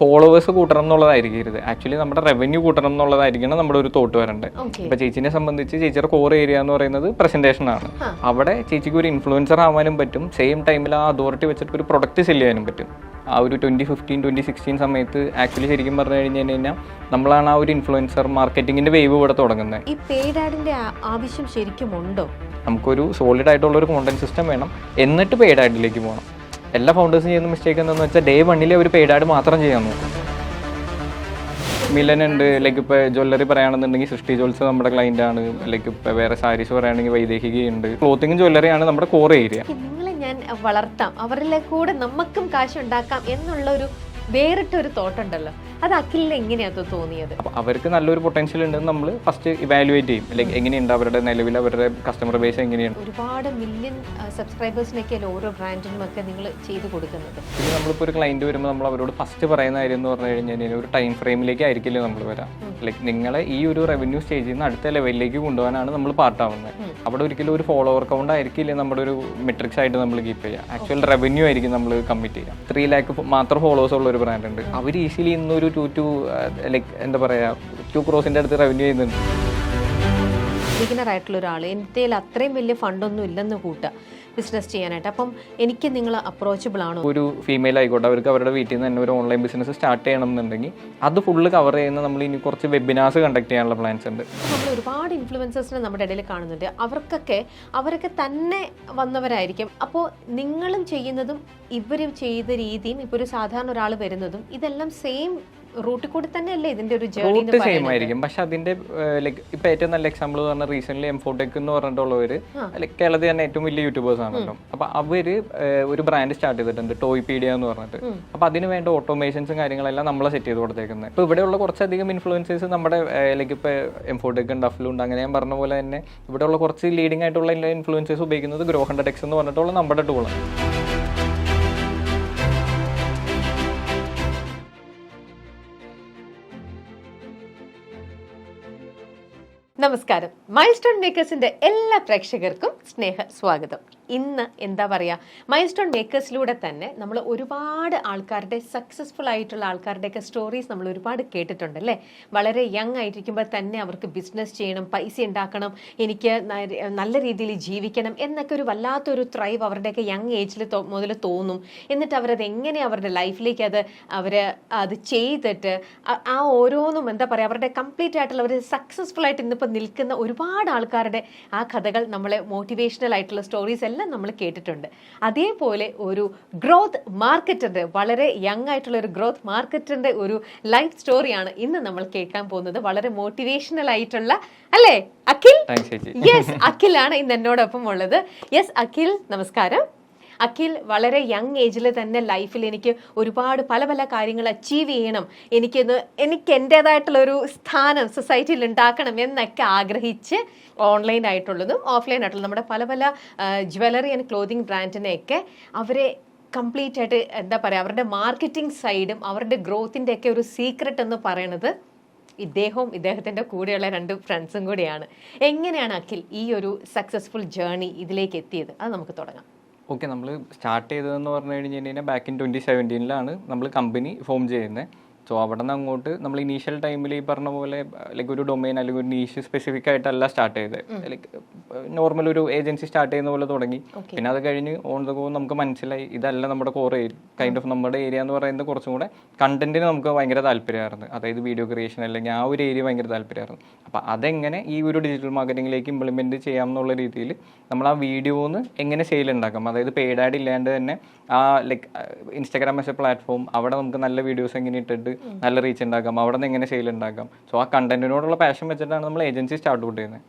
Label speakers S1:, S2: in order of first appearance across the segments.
S1: Followers കൂട്ടണം എന്നുള്ളതായിരിക്കരുത്, actually നമ്മുടെ revenue കൂട്ടണം എന്നുള്ളതായിരിക്കണം നമ്മുടെ ഒരു തോട്ട് വരേണ്ടത്. ഇപ്പൊ ചേച്ചിനെ സംബന്ധിച്ച് ചേച്ചിയുടെ കോർ ഏരിയ എന്ന് പറയുന്നത് പ്രസന്റേഷൻ ആണ്. അവിടെ ചേച്ചിക്ക് ഒരു ഇൻഫ്ലുവൻസർ ആവാനും പറ്റും, സെയിം ടൈമിൽ ആ അതോറിറ്റി വെച്ചിട്ട് ഒരു പ്രൊഡക്റ്റ് സെല് ചെയ്യാനും പറ്റും. ആ ഒരു 2015, 2016 സമയത്ത് ആക്ച്വലി ശരിക്കും പറഞ്ഞു കഴിഞ്ഞാൽ നമ്മളാണ് ആ ഒരു ഇൻഫ്ലുവൻസർ മാർക്കറ്റിംഗിന്റെ വേവ് ഇവിടെ തുടങ്ങുന്നത്.
S2: ഈ പെയ്ഡ് ആഡിന്റെ ആവശ്യം ശരിക്കും ഉണ്ടോ?
S1: നമുക്കൊരു സോളിഡ് ആയിട്ടുള്ള ഒരു കോണ്ടന്റ് സിസ്റ്റം വേണം, എന്നിട്ട് പെയ്ഡ് ആഡിലേക്ക് പോകണം. എല്ലാ ഫൗണ്ടേഴ്സും ചെയ്യുന്ന മിസ്റ്റേക്ക് എന്താണെന്ന് വെച്ചാൽ ഡേ 1 ഒരു പെയ്ഡ് ആഡ് മാത്രം ചെയ്യാൻ നോക്കും. മിലൻ ഉണ്ട്, ലൈക്ക് ഇപ്പോൾ ജ്വല്ലറി പറയുകയാണെന്നുണ്ടെങ്കിൽ സൃഷ്ടി ജ്വൽസ് നമ്മുടെ ക്ലൈൻ്റ് ആണ്. ലൈക്ക് ഇപ്പോൾ വേറെ സാരീസ് പറയുകയാണെങ്കിൽ വൈദേഹികയുണ്ട്. ക്ലോത്തിങ് ജ്വല്ലറിയാണ് നമ്മുടെ കോർ ഏരിയ.
S2: നിങ്ങളെ ഞാൻ വളർത്താം, അവരിലെ കൂടെ നമുക്കും കാശുണ്ടാക്കാം എന്നുള്ള ഒരു വേറിട്ടൊരു തോട്ടുണ്ടല്ലോ, അത് അഖിലിന് എങ്ങനെയാ തോന്നിയത്?
S1: അപ്പോൾ അവർക്ക് നല്ലൊരു പൊട്ടൻഷ്യൽ ഉണ്ടെന്ന് നമ്മൾ ഫസ്റ്റ് ഇവാലുവേറ്റ് ചെയ്യും. ലൈക്ക് എങ്ങനെയുണ്ട് അവരുടെ നിലവിൽ അവരുടെ കസ്റ്റമർ ബേസ് എങ്ങനെയാണ്.
S2: ഒരുപാട് മില്യൺ സബ്സ്ക്രൈബേഴ്സിനൊക്കെ ഓരോ ബ്രാൻഡിനും ഒക്കെ നിങ്ങൾ ചെയ്ത് കൊടുക്കുന്നത്.
S1: പിന്നെ നമ്മളിപ്പോൾ ഒരു ക്ലൈൻറ്റ് വരുമ്പോൾ നമ്മൾ അവരോട് ഫസ്റ്റ് പറയുന്ന കാര്യം എന്ന് പറഞ്ഞു കഴിഞ്ഞാൽ ഒരു ടൈം ഫ്രെയിമിലേക്ക് ആയിരിക്കില്ല നമ്മൾ വരാം. ലൈക്ക് നിങ്ങളെ ഈ ഒരു റവന്യൂ സ്റ്റേജിൽ നിന്ന് അടുത്ത ലെവലിലേക്ക് കൊണ്ടുപോകാനാണ് നമ്മൾ പാർട്ടാവുന്നത്. അവിടെ ഒരിക്കലും ഒരു ഫോളോവർ കൗണ്ട് ആയിരിക്കില്ല നമ്മുടെ ഒരു മെട്രിക്സ് ആയിട്ട് നമ്മൾ കീപ്പ് ചെയ്യുക. ആക്ച്വൽ റവന്യൂ ആയിരിക്കും നമ്മൾ കമ്മിറ്റ് ചെയ്യുക. 3 lakh മാത്രം ഫോളോവേഴ്സ് ഉള്ള ഒരു ബ്രാൻഡ് ഉണ്ട്, അവർ ഈസിലി ഇന്നൊരു 2 ലൈക്ക് എന്താ പറയുക 2 crore അടുത്ത് റവന്യൂ ചെയ്യുന്നുണ്ട്.
S2: ബിഗിനർ ആയിട്ടുള്ള ഒരാൾ എൻ്റെ അത്രയും വലിയ ഫണ്ടൊന്നും ഇല്ലെന്ന് കൂട്ടുക ബിസിനസ് ചെയ്യാനായിട്ട്, അപ്പം എനിക്ക് നിങ്ങൾ അപ്രോച്ചബിൾ ആണോ?
S1: ഒരു ഫീമെയിൽ ആയിക്കോട്ടെ, അവർക്ക് അവരുടെ വീട്ടിൽ നിന്ന് തന്നെ ഒരു ഓൺലൈൻ ബിസിനസ് സ്റ്റാർട്ട് ചെയ്യണം എന്നുണ്ടെങ്കിൽ അത് ഫുള്ള് കവർ ചെയ്യുന്ന നമ്മൾ ഇനി കുറച്ച് വെബിനാർസ് കണ്ടക്ട് ചെയ്യാനുള്ള പ്ലാൻസ് ഉണ്ട്.
S2: നമ്മൾ ഒരുപാട് ഇൻഫ്ലുവൻസേഴ്സിനെ നമ്മുടെ ഇടയിൽ കാണുന്നുണ്ട്, അവരൊക്കെ തന്നെ വന്നവരായിരിക്കും. അപ്പോൾ നിങ്ങളും ചെയ്യുന്നതും ഇവർ ചെയ്ത രീതിയും ഇപ്പോൾ ഒരു സാധാരണ ഒരാൾ വരുന്നതും ഇതെല്ലാം സെയിം റൂട്ടിൽ കൂടി തന്നെയല്ലേ ഇതിന്റെ ഒരു ജേർണി?
S1: റൂട്ട് സെയിം ആയിരിക്കും, പക്ഷെ അതിന്റെ ലൈക്ക് ഇപ്പൊ ഏറ്റവും നല്ല എക്സാമ്പിൾ പറഞ്ഞാൽ റീസെന്റ് എംഫോടെക് എന്ന് പറഞ്ഞിട്ടുള്ളവര് ലൈക്ക് കേരളത്തിൽ തന്നെ ഏറ്റവും വലിയ യൂട്യൂബേഴ്സ് ആണല്ലോ. അപ്പൊ അവര് ഒരു ബ്രാൻഡ് സ്റ്റാർട്ട് ചെയ്തിട്ടുണ്ട്, ടോയ്പീഡിയ എന്ന് പറഞ്ഞിട്ട്. അപ്പൊ അതിന് വേണ്ട ഓട്ടോമേഷൻസും കാര്യങ്ങളെല്ലാം നമ്മളെ സെറ്റ് ചെയ്ത് കൊടുത്തേക്കുന്നത്. ഇപ്പൊ ഇവിടെയുള്ള കുറച്ചധികം ഇൻഫ്ലുവൻസേഴ്സ് നമ്മുടെ ലൈക്ക് ഇപ്പൊ എംഫോടെക് ഉണ്ട്, അഫ്ലുണ്ട്, അങ്ങനെ ഞാൻ പറഞ്ഞ പോലെ തന്നെ ഇവിടെയുള്ള കുറച്ച് ലീഡിംഗ് ആയിട്ടുള്ള ഇൻഫ്ലുവൻസേഴ്സ് ഉപയോഗിക്കുന്നത് Grow 100x എന്ന് പറഞ്ഞിട്ടുള്ള നമ്മുടെ ടൂളാണ്.
S2: നമസ്കാരം, മൈൽ സ്റ്റോൺ മേക്കേഴ്സിന്റെ എല്ലാ പ്രേക്ഷകർക്കും സ്നേഹ സ്വാഗതം. ഇന്ന് എന്താ പറയുക, മൈൽ സ്റ്റോൺ മേക്കേഴ്സിലൂടെ തന്നെ നമ്മൾ ഒരുപാട് ആൾക്കാരുടെ സക്സസ്ഫുൾ ആയിട്ടുള്ള ആൾക്കാരുടെയൊക്കെ സ്റ്റോറീസ് നമ്മൾ ഒരുപാട് കേട്ടിട്ടുണ്ട് അല്ലേ. വളരെ യങ് ആയിരിക്കുമ്പോൾ തന്നെ അവർക്ക് ബിസിനസ് ചെയ്യണം, പൈസ ഉണ്ടാക്കണം, എനിക്ക് നല്ല രീതിയിൽ ജീവിക്കണം എന്നൊക്കെ ഒരു വല്ലാത്തൊരു ത്രൈവ് അവരുടെയൊക്കെ യങ് ഏജിൽ മുതൽ തോന്നും. എന്നിട്ട് അവരത് എങ്ങനെ അവരുടെ ലൈഫിലേക്ക് അത് ചെയ്തിട്ട് ആ ഓരോന്നും എന്താ പറയുക അവരുടെ കംപ്ലീറ്റ് ആയിട്ടുള്ള അവർ സക്സസ്ഫുൾ ആയിട്ട് ഇന്നിപ്പോൾ നിൽക്കുന്ന ഒരുപാട് ആൾക്കാരുടെ ആ കഥകൾ നമ്മളെ മോട്ടിവേഷണൽ ആയിട്ടുള്ള സ്റ്റോറീസ് എല്ലാം നമ്മൾ കേട്ടിട്ടുണ്ട്. അതേപോലെ ഒരു ഗ്രോത്ത് മാർക്കറ്ററിന്റെ വളരെ യങ് ആയിട്ടുള്ള ഒരു ഗ്രോത്ത് മാർക്കറ്ററിന്റെ ഒരു ലൈഫ് സ്റ്റോറിയാണ് ഇന്ന് നമ്മൾ കേൾക്കാൻ പോകുന്നത്. വളരെ മോട്ടിവേഷണൽ ആയിട്ടുള്ള അല്ലേ അഖിൽ? യെസ്, അഖിലാണ് ഇന്ന് എന്നോടൊപ്പം ഉള്ളത്. യെസ് അഖിൽ, നമസ്കാരം. അഖിൽ വളരെ യങ് ഏജിൽ തന്നെ ലൈഫിൽ എനിക്ക് ഒരുപാട് പല പല കാര്യങ്ങൾ അച്ചീവ് ചെയ്യണം, എനിക്ക് എൻ്റേതായിട്ടുള്ള ഒരു സ്ഥാനം സൊസൈറ്റിയിൽ ഉണ്ടാക്കണം എന്നൊക്കെ ആഗ്രഹിച്ച് ഓൺലൈൻ ആയിട്ടുള്ളതും ഓഫ്ലൈൻ ആയിട്ടുള്ളതും നമ്മുടെ പല പല ജ്വല്ലറി ആൻഡ് ക്ലോത്തിങ് ബ്രാൻഡിനെയൊക്കെ അവരെ കംപ്ലീറ്റ് ആയിട്ട് എന്താ പറയുക അവരുടെ മാർക്കറ്റിംഗ് സൈഡും അവരുടെ ഗ്രോത്തിൻ്റെ ഒക്കെ ഒരു സീക്രട്ട് എന്ന് പറയുന്നത് ഇദ്ദേഹത്തിൻ്റെ കൂടെയുള്ള 2 ഫ്രണ്ട്സും കൂടിയാണ്. എങ്ങനെയാണ് അഖിൽ ഈ ഒരു സക്സസ്ഫുൾ ജേർണി ഇതിലേക്ക് എത്തിയത്? അത് നമുക്ക് തുടങ്ങാം.
S1: ഓക്കെ, നമ്മൾ സ്റ്റാർട്ട് ചെയ്തതെന്ന് പറഞ്ഞു കഴിഞ്ഞാൽ ബാക്ക് ഇൻ 2017 നമ്മൾ കമ്പനി ഫോം ചെയ്യുന്നത്. സോ അവിടെ നിന്ന് അങ്ങോട്ട് നമ്മൾ ഇനീഷ്യൽ ടൈമിൽ ഈ പറഞ്ഞ പോലെ ലൈക്ക് ഒരു ഡൊമൈൻ അല്ലെങ്കിൽ ഒരു നീഷ് സ്പെസിഫിക് ആയിട്ടല്ല സ്റ്റാർട്ട് ചെയ്തത്. ലൈക്ക് നോർമൽ ഒരു ഏജൻസി സ്റ്റാർട്ട് ചെയ്യുന്ന പോലെ തുടങ്ങി. പിന്നെ അത് കഴിഞ്ഞ് ഓൺ ദ ഗോ നമുക്ക് മനസ്സിലായി ഇതല്ല നമ്മുടെ കോർ ഏരിയ. കൈൻഡ് ഓഫ് നമ്മുടെ ഏരിയ എന്ന് പറയുന്നത് കുറച്ചും കൂടെ കണ്ടന്റിന് നമുക്ക് ഭയങ്കര താല്പര്യമായിരുന്നു, അതായത് വീഡിയോ ക്രിയേഷൻ അല്ലെങ്കിൽ ആ ഒരു ഏരിയ ഭയങ്കര താല്പര്യമായിരുന്നു. അപ്പോൾ അതെങ്ങനെ ഈ ഒരു ഡിജിറ്റൽ മാർക്കറ്റിംഗിലേക്ക് ഇംപ്ലിമെൻറ്റ് ചെയ്യാം എന്നുള്ള രീതിയിൽ നമ്മൾ ആ വീഡിയോന്ന് എങ്ങനെ സെയിൽ ഉണ്ടാക്കാം, അതായത് പെയ്ഡ് ആഡ് ഇല്ലാണ്ട് തന്നെ ആ like Instagram as A platform അവിടെ നമുക്ക് നല്ല വീഡിയോസ് എങ്ങനെ ഇട്ടിട്ട് നല്ല റീച്ച് ഉണ്ടാക്കാം, അവിടെ നിന്ന് എങ്ങനെ സെയിൽ ഉണ്ടാക്കാം. സോ ആ കണ്ടന്റിനോടുള്ള പാഷൻ വെച്ചിട്ടാണ് നമ്മൾ ഏജൻസി സ്റ്റാർട്ട് ചെയ്യുന്നത്.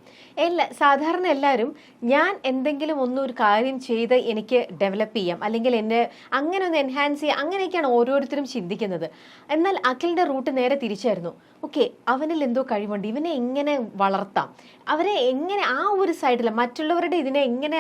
S2: സാധാരണ എല്ലാവരും ഞാൻ എന്തെങ്കിലും ഒരു കാര്യം ചെയ്ത് എനിക്ക് ഡെവലപ്പ് ചെയ്യാം അല്ലെങ്കിൽ എന്നെ അങ്ങനെ ഒന്ന് എൻഹാൻസ് ചെയ്യാം, അങ്ങനെയൊക്കെയാണ് ഓരോരുത്തരും ചിന്തിക്കുന്നത്. എന്നാൽ അഖിലിന്റെ റൂട്ട് നേരെ തിരിച്ചായിരുന്നു. ഓക്കെ, അവനിൽ എന്തോ കഴിവുണ്ട്, ഇവനെ എങ്ങനെ വളർത്താം, അവരെ എങ്ങനെ ആ ഒരു സൈഡിൽ മറ്റുള്ളവരുടെ ഇതിനെ എങ്ങനെ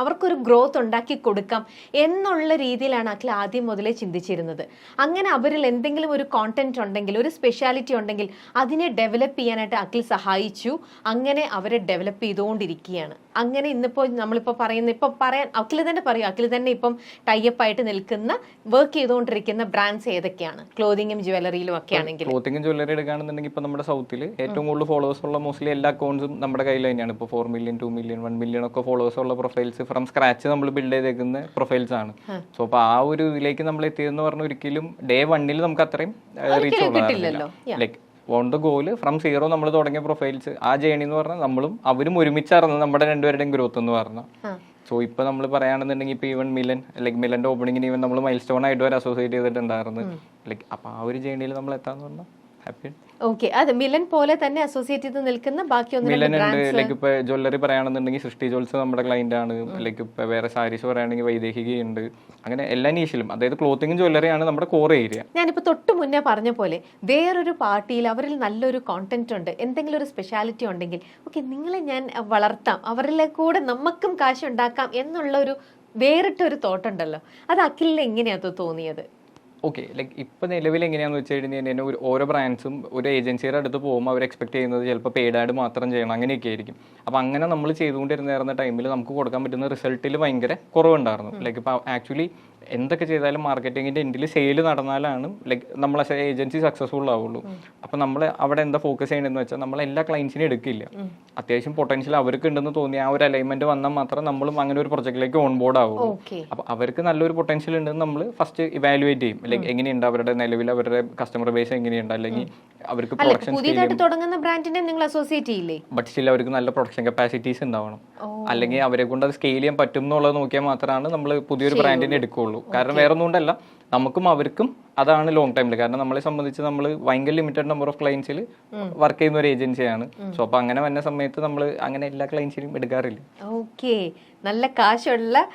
S2: അവർക്കൊരു ഗ്രോത്ത് ഉണ്ടാക്കി കൊടുക്കാം എന്നുള്ള രീതിയിലാണ് അഖിൽ ആദ്യം മുതലേ ചിന്തിച്ചിരുന്നത്. അങ്ങനെ അവരിൽ എന്തെങ്കിലും ഒരു കോണ്ടന്റ് ഉണ്ടെങ്കിൽ, ഒരു സ്പെഷ്യാലിറ്റി ഉണ്ടെങ്കിൽ അതിനെ ഡെവലപ്പ് ചെയ്യാനായിട്ട് അഖിൽ സഹായിച്ചു. അങ്ങനെ അവരെ ഡെവലപ്പ് ചെയ്തുകൊണ്ടിരിക്കുകയാണ്. അങ്ങനെ ഇന്നിപ്പോൾ നമ്മളിപ്പോൾ പറയുന്ന ഇപ്പം പറയാൻ അഖിൽ തന്നെ പറയും, അഖിൽ തന്നെ ഇപ്പം ടൈപ്പ് ആയിട്ട് നിൽക്കുന്ന വർക്ക് ചെയ്തുകൊണ്ടിരിക്കുന്ന ബ്രാൻഡ്സ് ഏതൊക്കെയാണ് ക്ലോത്തിങ്ങും ജ്വല്ലറിയിലും ഒക്കെ ആണെങ്കിൽ?
S1: ക്ലോത്തിങ്ങും ജ്വല്ലറി എടുക്കുകയാണെന്നുണ്ടെങ്കിൽ ഇപ്പൊ നമ്മുടെ സൗത്തിൽ ഏറ്റവും കൂടുതൽ ഫോളോവേഴ്സ് ഉള്ള മോസ്റ്റ്ലി എല്ലാ അക്കൗണ്ട്സും നമ്മുടെ കയ്യിൽ തന്നെയാണ്. ഇപ്പോൾ 4 മില്യൺ 2 മില്യൺ 1 മില്യൺ ഒക്കെ ഫോളോവേഴ്സ് ഉള്ള പ്രൊഫൈൽസ് ഫ്രം സ്ക്രാച്ച് നമ്മൾ ബിൽഡ് ചെയ്തേക്കുന്ന പ്രൊഫൈൽസ് ആണ്. സോ അപ്പോൾ ആ ഒരു ഇതിലേക്ക് നമ്മൾ എത്തിയതെന്ന് പറഞ്ഞാൽ ഒരിക്കലും ഡേ 1 നമുക്ക് അത്രയും റീച്ച് ഉള്ളതായിരുന്നില്ല. Like on the goal from zero നമ്മൾ തുടങ്ങിയ പ്രൊഫൈൽസ്, ആ ജേണി എന്ന് പറഞ്ഞാൽ നമ്മളും അവരും ഒരുമിച്ചറിഞ്ഞത് നമ്മുടെ രണ്ടുപേരുടെയും ഗ്രോത്ത് എന്ന് പറഞ്ഞാൽ. സോ ഇപ്പൊ നമ്മൾ പറയുകയാണെന്നുണ്ടെങ്കിൽ ഇപ്പൊ ഈവൻ മിലൻ ലൈക്ക് മിലന്റെ ഓപ്പണിങ്ങിന് ഈവൻ നമ്മൾ മൈൽ സ്റ്റോൺ ആയിട്ട് വരെ അസോസിയേറ്റ് ചെയ്തിട്ടുണ്ടായിരുന്നു. ലൈക്ക് അപ്പൊ ആ ഒരു ജേണിയിൽ നമ്മൾ എത്താന്ന് പറഞ്ഞാൽ ഹാപ്പി.
S2: ഓക്കെ, അത് മിലൻ പോലെ തന്നെ അസോസിയേറ്റ് ചെയ്ത് നിൽക്കുന്ന ബാക്കി
S1: മിലൻ ഉണ്ട്. ലൈക്ക് ഇപ്പൊ ജ്വല്ലറി പറയുകയാണെന്നുണ്ടെങ്കിൽ സൃഷ്ടി ജ്വൽസ് നമ്മുടെ ക്ലൈന്റ് ആണ്. ലൈക്ക് ഇപ്പൊ വേറെ സാരീസ് പറയുകയാണെങ്കിൽ വൈദേഹിക ഉണ്ട്. അങ്ങനെ എല്ലാ നീഷിലും, അതായത് ക്ലോത്തിങ്ങും ജ്വല്ലറിയാണ് നമ്മുടെ കോർ ഏരിയ.
S2: ഞാനിപ്പോ തൊട്ട് മുന്നേ പറഞ്ഞ പോലെ വേറൊരു പാർട്ടിയിൽ അവരിൽ നല്ലൊരു കോണ്ടന്റ് ഉണ്ട്, എന്തെങ്കിലും ഒരു സ്പെഷ്യാലിറ്റി ഉണ്ടെങ്കിൽ ഓക്കെ നിങ്ങളെ ഞാൻ വളർത്താം, അവരിലെ കൂടെ നമുക്കും കാശ് ഉണ്ടാക്കാം എന്നുള്ള ഒരു വേറിട്ടൊരു തോട്ടുണ്ടല്ലോ, അത് അഖിലിന് എങ്ങനെയാ തോന്നിയത്?
S1: ഓക്കെ, ലൈക്ക് ഇപ്പം നിലവിൽ എങ്ങനെയാണെന്ന് വെച്ച് കഴിഞ്ഞാൽ ഓരോ ബ്രാൻഡ്സും ഒരു ഏജൻസിയുടെ അടുത്ത് പോകുമ്പോൾ അവർ എക്സ്പെക്ട് ചെയ്യുന്നത് ചിലപ്പോൾ പെയ്ഡ് ആഡ് മാത്രം ചെയ്യണം, അങ്ങനെയൊക്കെ ആയിരിക്കും. അപ്പോൾ അങ്ങനെ നമ്മൾ ചെയ്തുകൊണ്ടിരുന്ന ടൈമിൽ നമുക്ക് കൊടുക്കാൻ പറ്റുന്ന റിസൾട്ടിൽ ഭയങ്കര കുറവുണ്ടായിരുന്നു. ലൈക്ക് ഇപ്പോൾ ആക്ച്വലി എന്തൊക്കെ ചെയ്താലും മാർക്കറ്റിങ്ങിൻ്റെ എൻഡിൽ സെയിൽ നടന്നാലാണ് ലൈക്ക് നമ്മളെ ഏജൻസി സക്സസ്ഫുൾ ആവുള്ളൂ. അപ്പോൾ നമ്മൾ അവിടെ എന്താ ഫോക്കസ് ചെയ്യണമെന്ന് വെച്ചാൽ നമ്മൾ എല്ലാ ക്ലയൻസിനും എടുക്കില്ല. അത്യാവശ്യം പൊട്ടൻഷ്യൽ അവർക്ക് ഉണ്ടെന്ന് തോന്നി ആ ഒരു അലൈൻമെന്റ് വന്നാൽ മാത്രം നമ്മളും അങ്ങനെ ഒരു പ്രൊജക്റ്റിലേക്ക് ഓൺ ബോർഡ് ആവുള്ളൂ. അപ്പോൾ അവർക്ക് നല്ലൊരു പൊട്ടൻഷ്യൽ ഉണ്ടെന്ന് നമ്മൾ ഫസ്റ്റ് ഇവാലുവേറ്റ് ചെയ്യും. ലൈക്ക് എങ്ങനെയുണ്ട് അവരുടെ നിലവിൽ അവരുടെ കസ്റ്റമർ ബേസ് എങ്ങനെയുണ്ട്, അല്ലെങ്കിൽ അവർക്ക് പ്രൊഡക്ഷൻ
S2: തുടങ്ങുന്ന ബ്രാൻഡിനെ നിങ്ങൾ അസോസിയേറ്റ് ചെയ്യില്ലേ?
S1: ബട്ട് സ്റ്റിൽ അവർക്ക് നല്ല പ്രൊഡക്ഷൻ കപ്പാസിറ്റീസ് ഉണ്ടാവണം, അല്ലെങ്കിൽ അവരെ കൊണ്ട് അത് സ്കെയിൽ ചെയ്യാൻ പറ്റും എന്നുള്ളത് നോക്കിയാൽ മാത്രമാണ് നമ്മൾ പുതിയൊരു ബ്രാൻഡിനെ എടുക്കുകയുള്ളൂ. കാരണം വേറെ ഒന്നും കൊണ്ടല്ല, നമുക്കും അവർക്കും അതാണ് ലോങ് ടൈമിൽ. കാരണം നമ്മളെ സംബന്ധിച്ച് നമ്മൾ ഭയങ്കര ലിമിറ്റഡ് നമ്പർ ഓഫ് ക്ലയൻസിൽ വർക്ക് ചെയ്യുന്ന ഒരു ഏജൻസിയാണ്. സോ അപ്പൊ അങ്ങനെ വന്ന സമയത്ത് നമ്മൾ അങ്ങനെ എല്ലാ ക്ലയൻസിനും എടുക്കാറില്ല.
S2: ഓക്കെ, നല്ല കാശുള്ള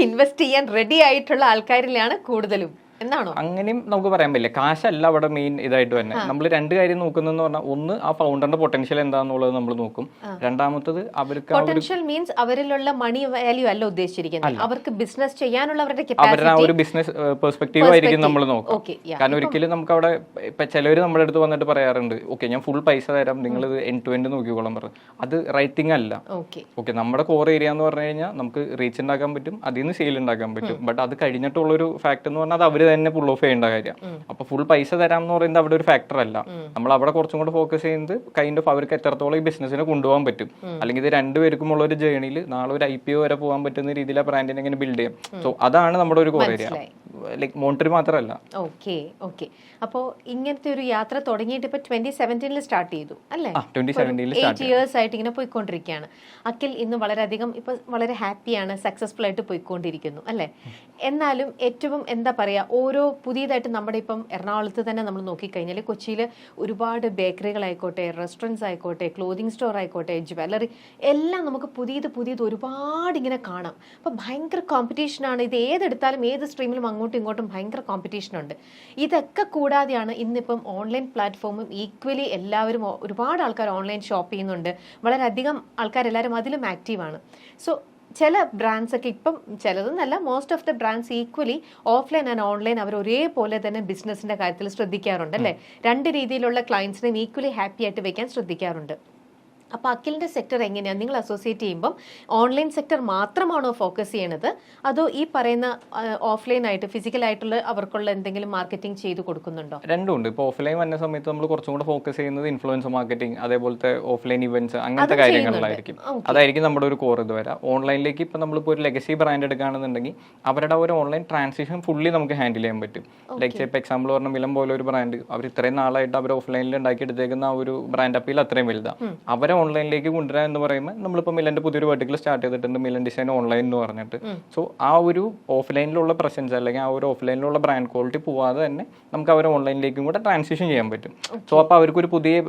S2: ഇൻവെസ്റ്റ് ചെയ്യാൻ റെഡി ആയിട്ടുള്ള ആൾക്കാരിലാണ് കൂടുതലും എന്നാണോ?
S1: അങ്ങനെയും നമുക്ക് പറയാൻ പറ്റില്ല. കാശല്ല അവിടെ മെയിൻ ഇതായിട്ട് തന്നെ. നമ്മൾ രണ്ട് കാര്യം നോക്കുന്നതെന്ന് പറഞ്ഞാൽ, ഒന്ന് ആ ഫൗണ്ടറിന്റെ പൊട്ടൻഷ്യൽ എന്താണെന്നുള്ളത് നമ്മൾ നോക്കും. രണ്ടാമത്തത് അവർക്ക്
S2: പൊട്ടൻഷ്യൽ മീൻസ് അവരിലുള്ള മണി വാല്യൂ അല്ല ഉദ്ദേശിച്ചിരിക്കുന്നത്, അവർക്ക് ബിസിനസ് ചെയ്യാനുള്ള
S1: അവരുടെ ആ ഒരു ബിസിനസ് പെർസ്പെക്റ്റീവ് ആയിരിക്കും നമ്മൾ നോക്കും. കാരണം ഒരിക്കലും നമുക്ക് അവിടെ ഇപ്പൊ ചിലവർ നമ്മുടെ അടുത്ത് വന്നിട്ട് പറയാറുണ്ട്, ഓക്കെ ഞാൻ ഫുൾ പൈസ തരാം, നിങ്ങൾ ഇത് എൻഡ് ടു എൻഡ് നോക്കിക്കോളാം പറഞ്ഞു. അത് റൈറ്റ് തിങ് അല്ല. ഓക്കെ, നമ്മുടെ കോർ ഏരിയ എന്ന് പറഞ്ഞു കഴിഞ്ഞാൽ നമുക്ക് റീച്ച് ഉണ്ടാക്കാൻ പറ്റും, അതിൽ നിന്ന് സെയിൽ ഉണ്ടാക്കാൻ പറ്റും. ബട്ട് അത് കഴിഞ്ഞിട്ടുള്ളൊരു ഫാക്ട് എന്ന് പറഞ്ഞാൽ അത് അവര് തന്നെ ഫുൾ ഓഫ് ചെയ്യേണ്ട കാര്യം. അപ്പൊ ഫുൾ പൈസ തരാം എന്ന് പറയുന്നത് അവിടെ ഒരു ഫാക്ടർ അല്ല. നമ്മൾ അവിടെ കുറച്ചും കൂടെ ഫോക്കസ് ചെയ്യുന്നത് കൈൻഡ് ഓഫ് അവർക്ക് എത്രത്തോളം ഈ ബിസിനസിനെ കൊണ്ടുപോകാൻ പറ്റും, അല്ലെങ്കിൽ ഇത് രണ്ടുപേർക്കും ഉള്ള ഒരു ജേണിയിൽ നാളെ ഒരു IPO വരെ പോകാൻ പറ്റുന്ന രീതിയിൽ ആ ബ്രാൻഡിനെ എങ്ങനെ ബിൽഡ് ചെയ്യാം. സോ അതാണ് നമ്മുടെ ഒരു കോർ ഏരിയ, ലൈക്ക് മോണിറ്ററി മാത്രമല്ല.
S2: ഓക്കെ ഓക്കെ, അപ്പോ ഇങ്ങനത്തെ ഒരു യാത്ര തുടങ്ങിയിട്ട് ഇപ്പൊ 2017 സ്റ്റാർട്ട് ചെയ്തു അല്ലേ? 8 years ആയിട്ട് ഇങ്ങനെ പോയിക്കൊണ്ടിരിക്കുകയാണ്. അഖിൽ ഇന്ന് വളരെയധികം ഇപ്പൊ വളരെ ഹാപ്പിയാണ്, സക്സസ്ഫുൾ ആയിട്ട് പോയിക്കൊണ്ടിരിക്കുന്നു അല്ലേ? എന്നാലും ഏറ്റവും എന്താ പറയാ, ഓരോ പുതിയതായിട്ട് നമ്മുടെ ഇപ്പം എറണാകുളത്ത് തന്നെ നമ്മൾ നോക്കിക്കഴിഞ്ഞാൽ കൊച്ചിയിൽ ഒരുപാട് ബേക്കറികളായിക്കോട്ടെ, റെസ്റ്റോറൻറ്റ്സ് ആയിക്കോട്ടെ, ക്ലോതിങ് സ്റ്റോർ ആയിക്കോട്ടെ, ജ്വല്ലറി എല്ലാം നമുക്ക് പുതിയത് ഒരുപാട് ഇങ്ങനെ കാണാം. അപ്പോൾ ഭയങ്കര കോമ്പറ്റീഷനാണ്. ഇത് ഏതെടുത്താലും ഏത് സ്ട്രീമിലും അങ്ങോട്ടും ഇങ്ങോട്ടും ഭയങ്കര കോമ്പറ്റീഷൻ ഉണ്ട്. ഇതൊക്കെ കൂടാതെയാണ് ഇന്നിപ്പം ഓൺലൈൻ പ്ലാറ്റ്ഫോമും ഈക്വലി എല്ലാവരും, ഒരുപാട് ആൾക്കാർ ഓൺലൈൻ ഷോപ്പ് ചെയ്യുന്നുണ്ട്, വളരെയധികം ആൾക്കാരെല്ലാവരും അതിലും ആക്റ്റീവാണ്. സോ ചില ബ്രാൻഡ്സ് ഒക്കെ ഇപ്പം ചിലതെന്നല്ല, most of the brands equally offline and online അവർ ഒരേപോലെ തന്നെ ബിസിനസിന്റെ കാര്യത്തിൽ ശ്രദ്ധിക്കാറുണ്ട് അല്ലേ? രണ്ട് രീതിയിലുള്ള ക്ലയൻസിനെയും ഈക്വലി ഹാപ്പി ആയിട്ട് വെക്കാൻ ശ്രദ്ധിക്കാറുണ്ട്. അപ്പോൾ അഖിലിൻ്റെ സെക്ടർ എങ്ങനെയാണ് നിങ്ങൾ അസോസിയേറ്റ് ചെയ്യുമ്പം? ഓൺലൈൻ സെക്ടർ മാത്രമാണോ ഫോക്കസ് ചെയ്യണത്, അതോ ഈ പറയുന്ന ഓഫ്ലൈൻ ആയിട്ട് ഫിസിക്കലായിട്ടുള്ള അവർക്കുള്ള എന്തെങ്കിലും മാർക്കറ്റിംഗ് ചെയ്ത് കൊടുക്കുന്നുണ്ടോ?
S1: രണ്ടും ഉണ്ട്. ഇപ്പോൾ ഓഫ്ലൈൻ വന്ന സമയത്ത് നമ്മൾ കുറച്ചും കൂടെ ഫോക്കസ് ചെയ്യുന്നത് ഇൻഫ്ലുവൻസർ മാർക്കറ്റിംഗ്, അതേപോലത്തെ ഓഫ്ലൈൻ ഇവന്റ്സ്, അങ്ങനത്തെ കാര്യങ്ങളിലായിരിക്കും. അതായിരിക്കും നമ്മുടെ ഒരു കോർ ഇത് വരാം. ഓൺലൈനിലേക്ക് ഇപ്പം നമ്മളിപ്പോൾ ഒരു ലെഗസി ബ്രാൻഡ് എടുക്കുകയാണെന്നുണ്ടെങ്കിൽ അവരുടെ ഒരു ഓൺലൈൻ ട്രാൻസിഷൻ ഫുള്ളി നമുക്ക് ഹാൻഡിൽ ചെയ്യാൻ പറ്റും. ലൈക്ക് ഇപ്പോൾ എക്സാമ്പിൾ പറഞ്ഞ മിലം പോലെ ഒരു ബ്രാൻഡ്, അവർ ഇത്രയും നാളായിട്ട് അവർ ഓഫ്ലൈനിൽ ഉണ്ടാക്കിയെടുത്തേക്കുന്ന ആ ഒരു ബ്രാൻഡ് അപ്പീൽ അത്രയും വലുതാണ്. അവരെ ഓൺലൈനിലേക്ക് കൊണ്ടുവരാൻ എന്ന് പറയുമ്പോൾ നമ്മളിപ്പോൾ മിലന്റെ പുതിയൊരു വെർട്ടിക്കൽ സ്റ്റാർട്ട് ചെയ്തിട്ടുണ്ട്, മിലൻ ഡിസൈൻ ഓൺലൈൻ എന്ന് പറഞ്ഞിട്ട്. സോ ആ ഒരു ഓഫ്ലൈനിലുള്ള പ്രസൻസ് അല്ലെങ്കിൽ ആ ഒരു ഓഫ്ലൈനിലുള്ള ബ്രാൻഡ് ക്വാളിറ്റി പോവാതെ തന്നെ നമുക്ക് അവരെ ഓൺലൈനിലേക്കും കൂടെ ട്രാൻസിഷൻ ചെയ്യാൻ പറ്റും. സോ അപ്പോൾ അവർക്കൊരു പുതിയ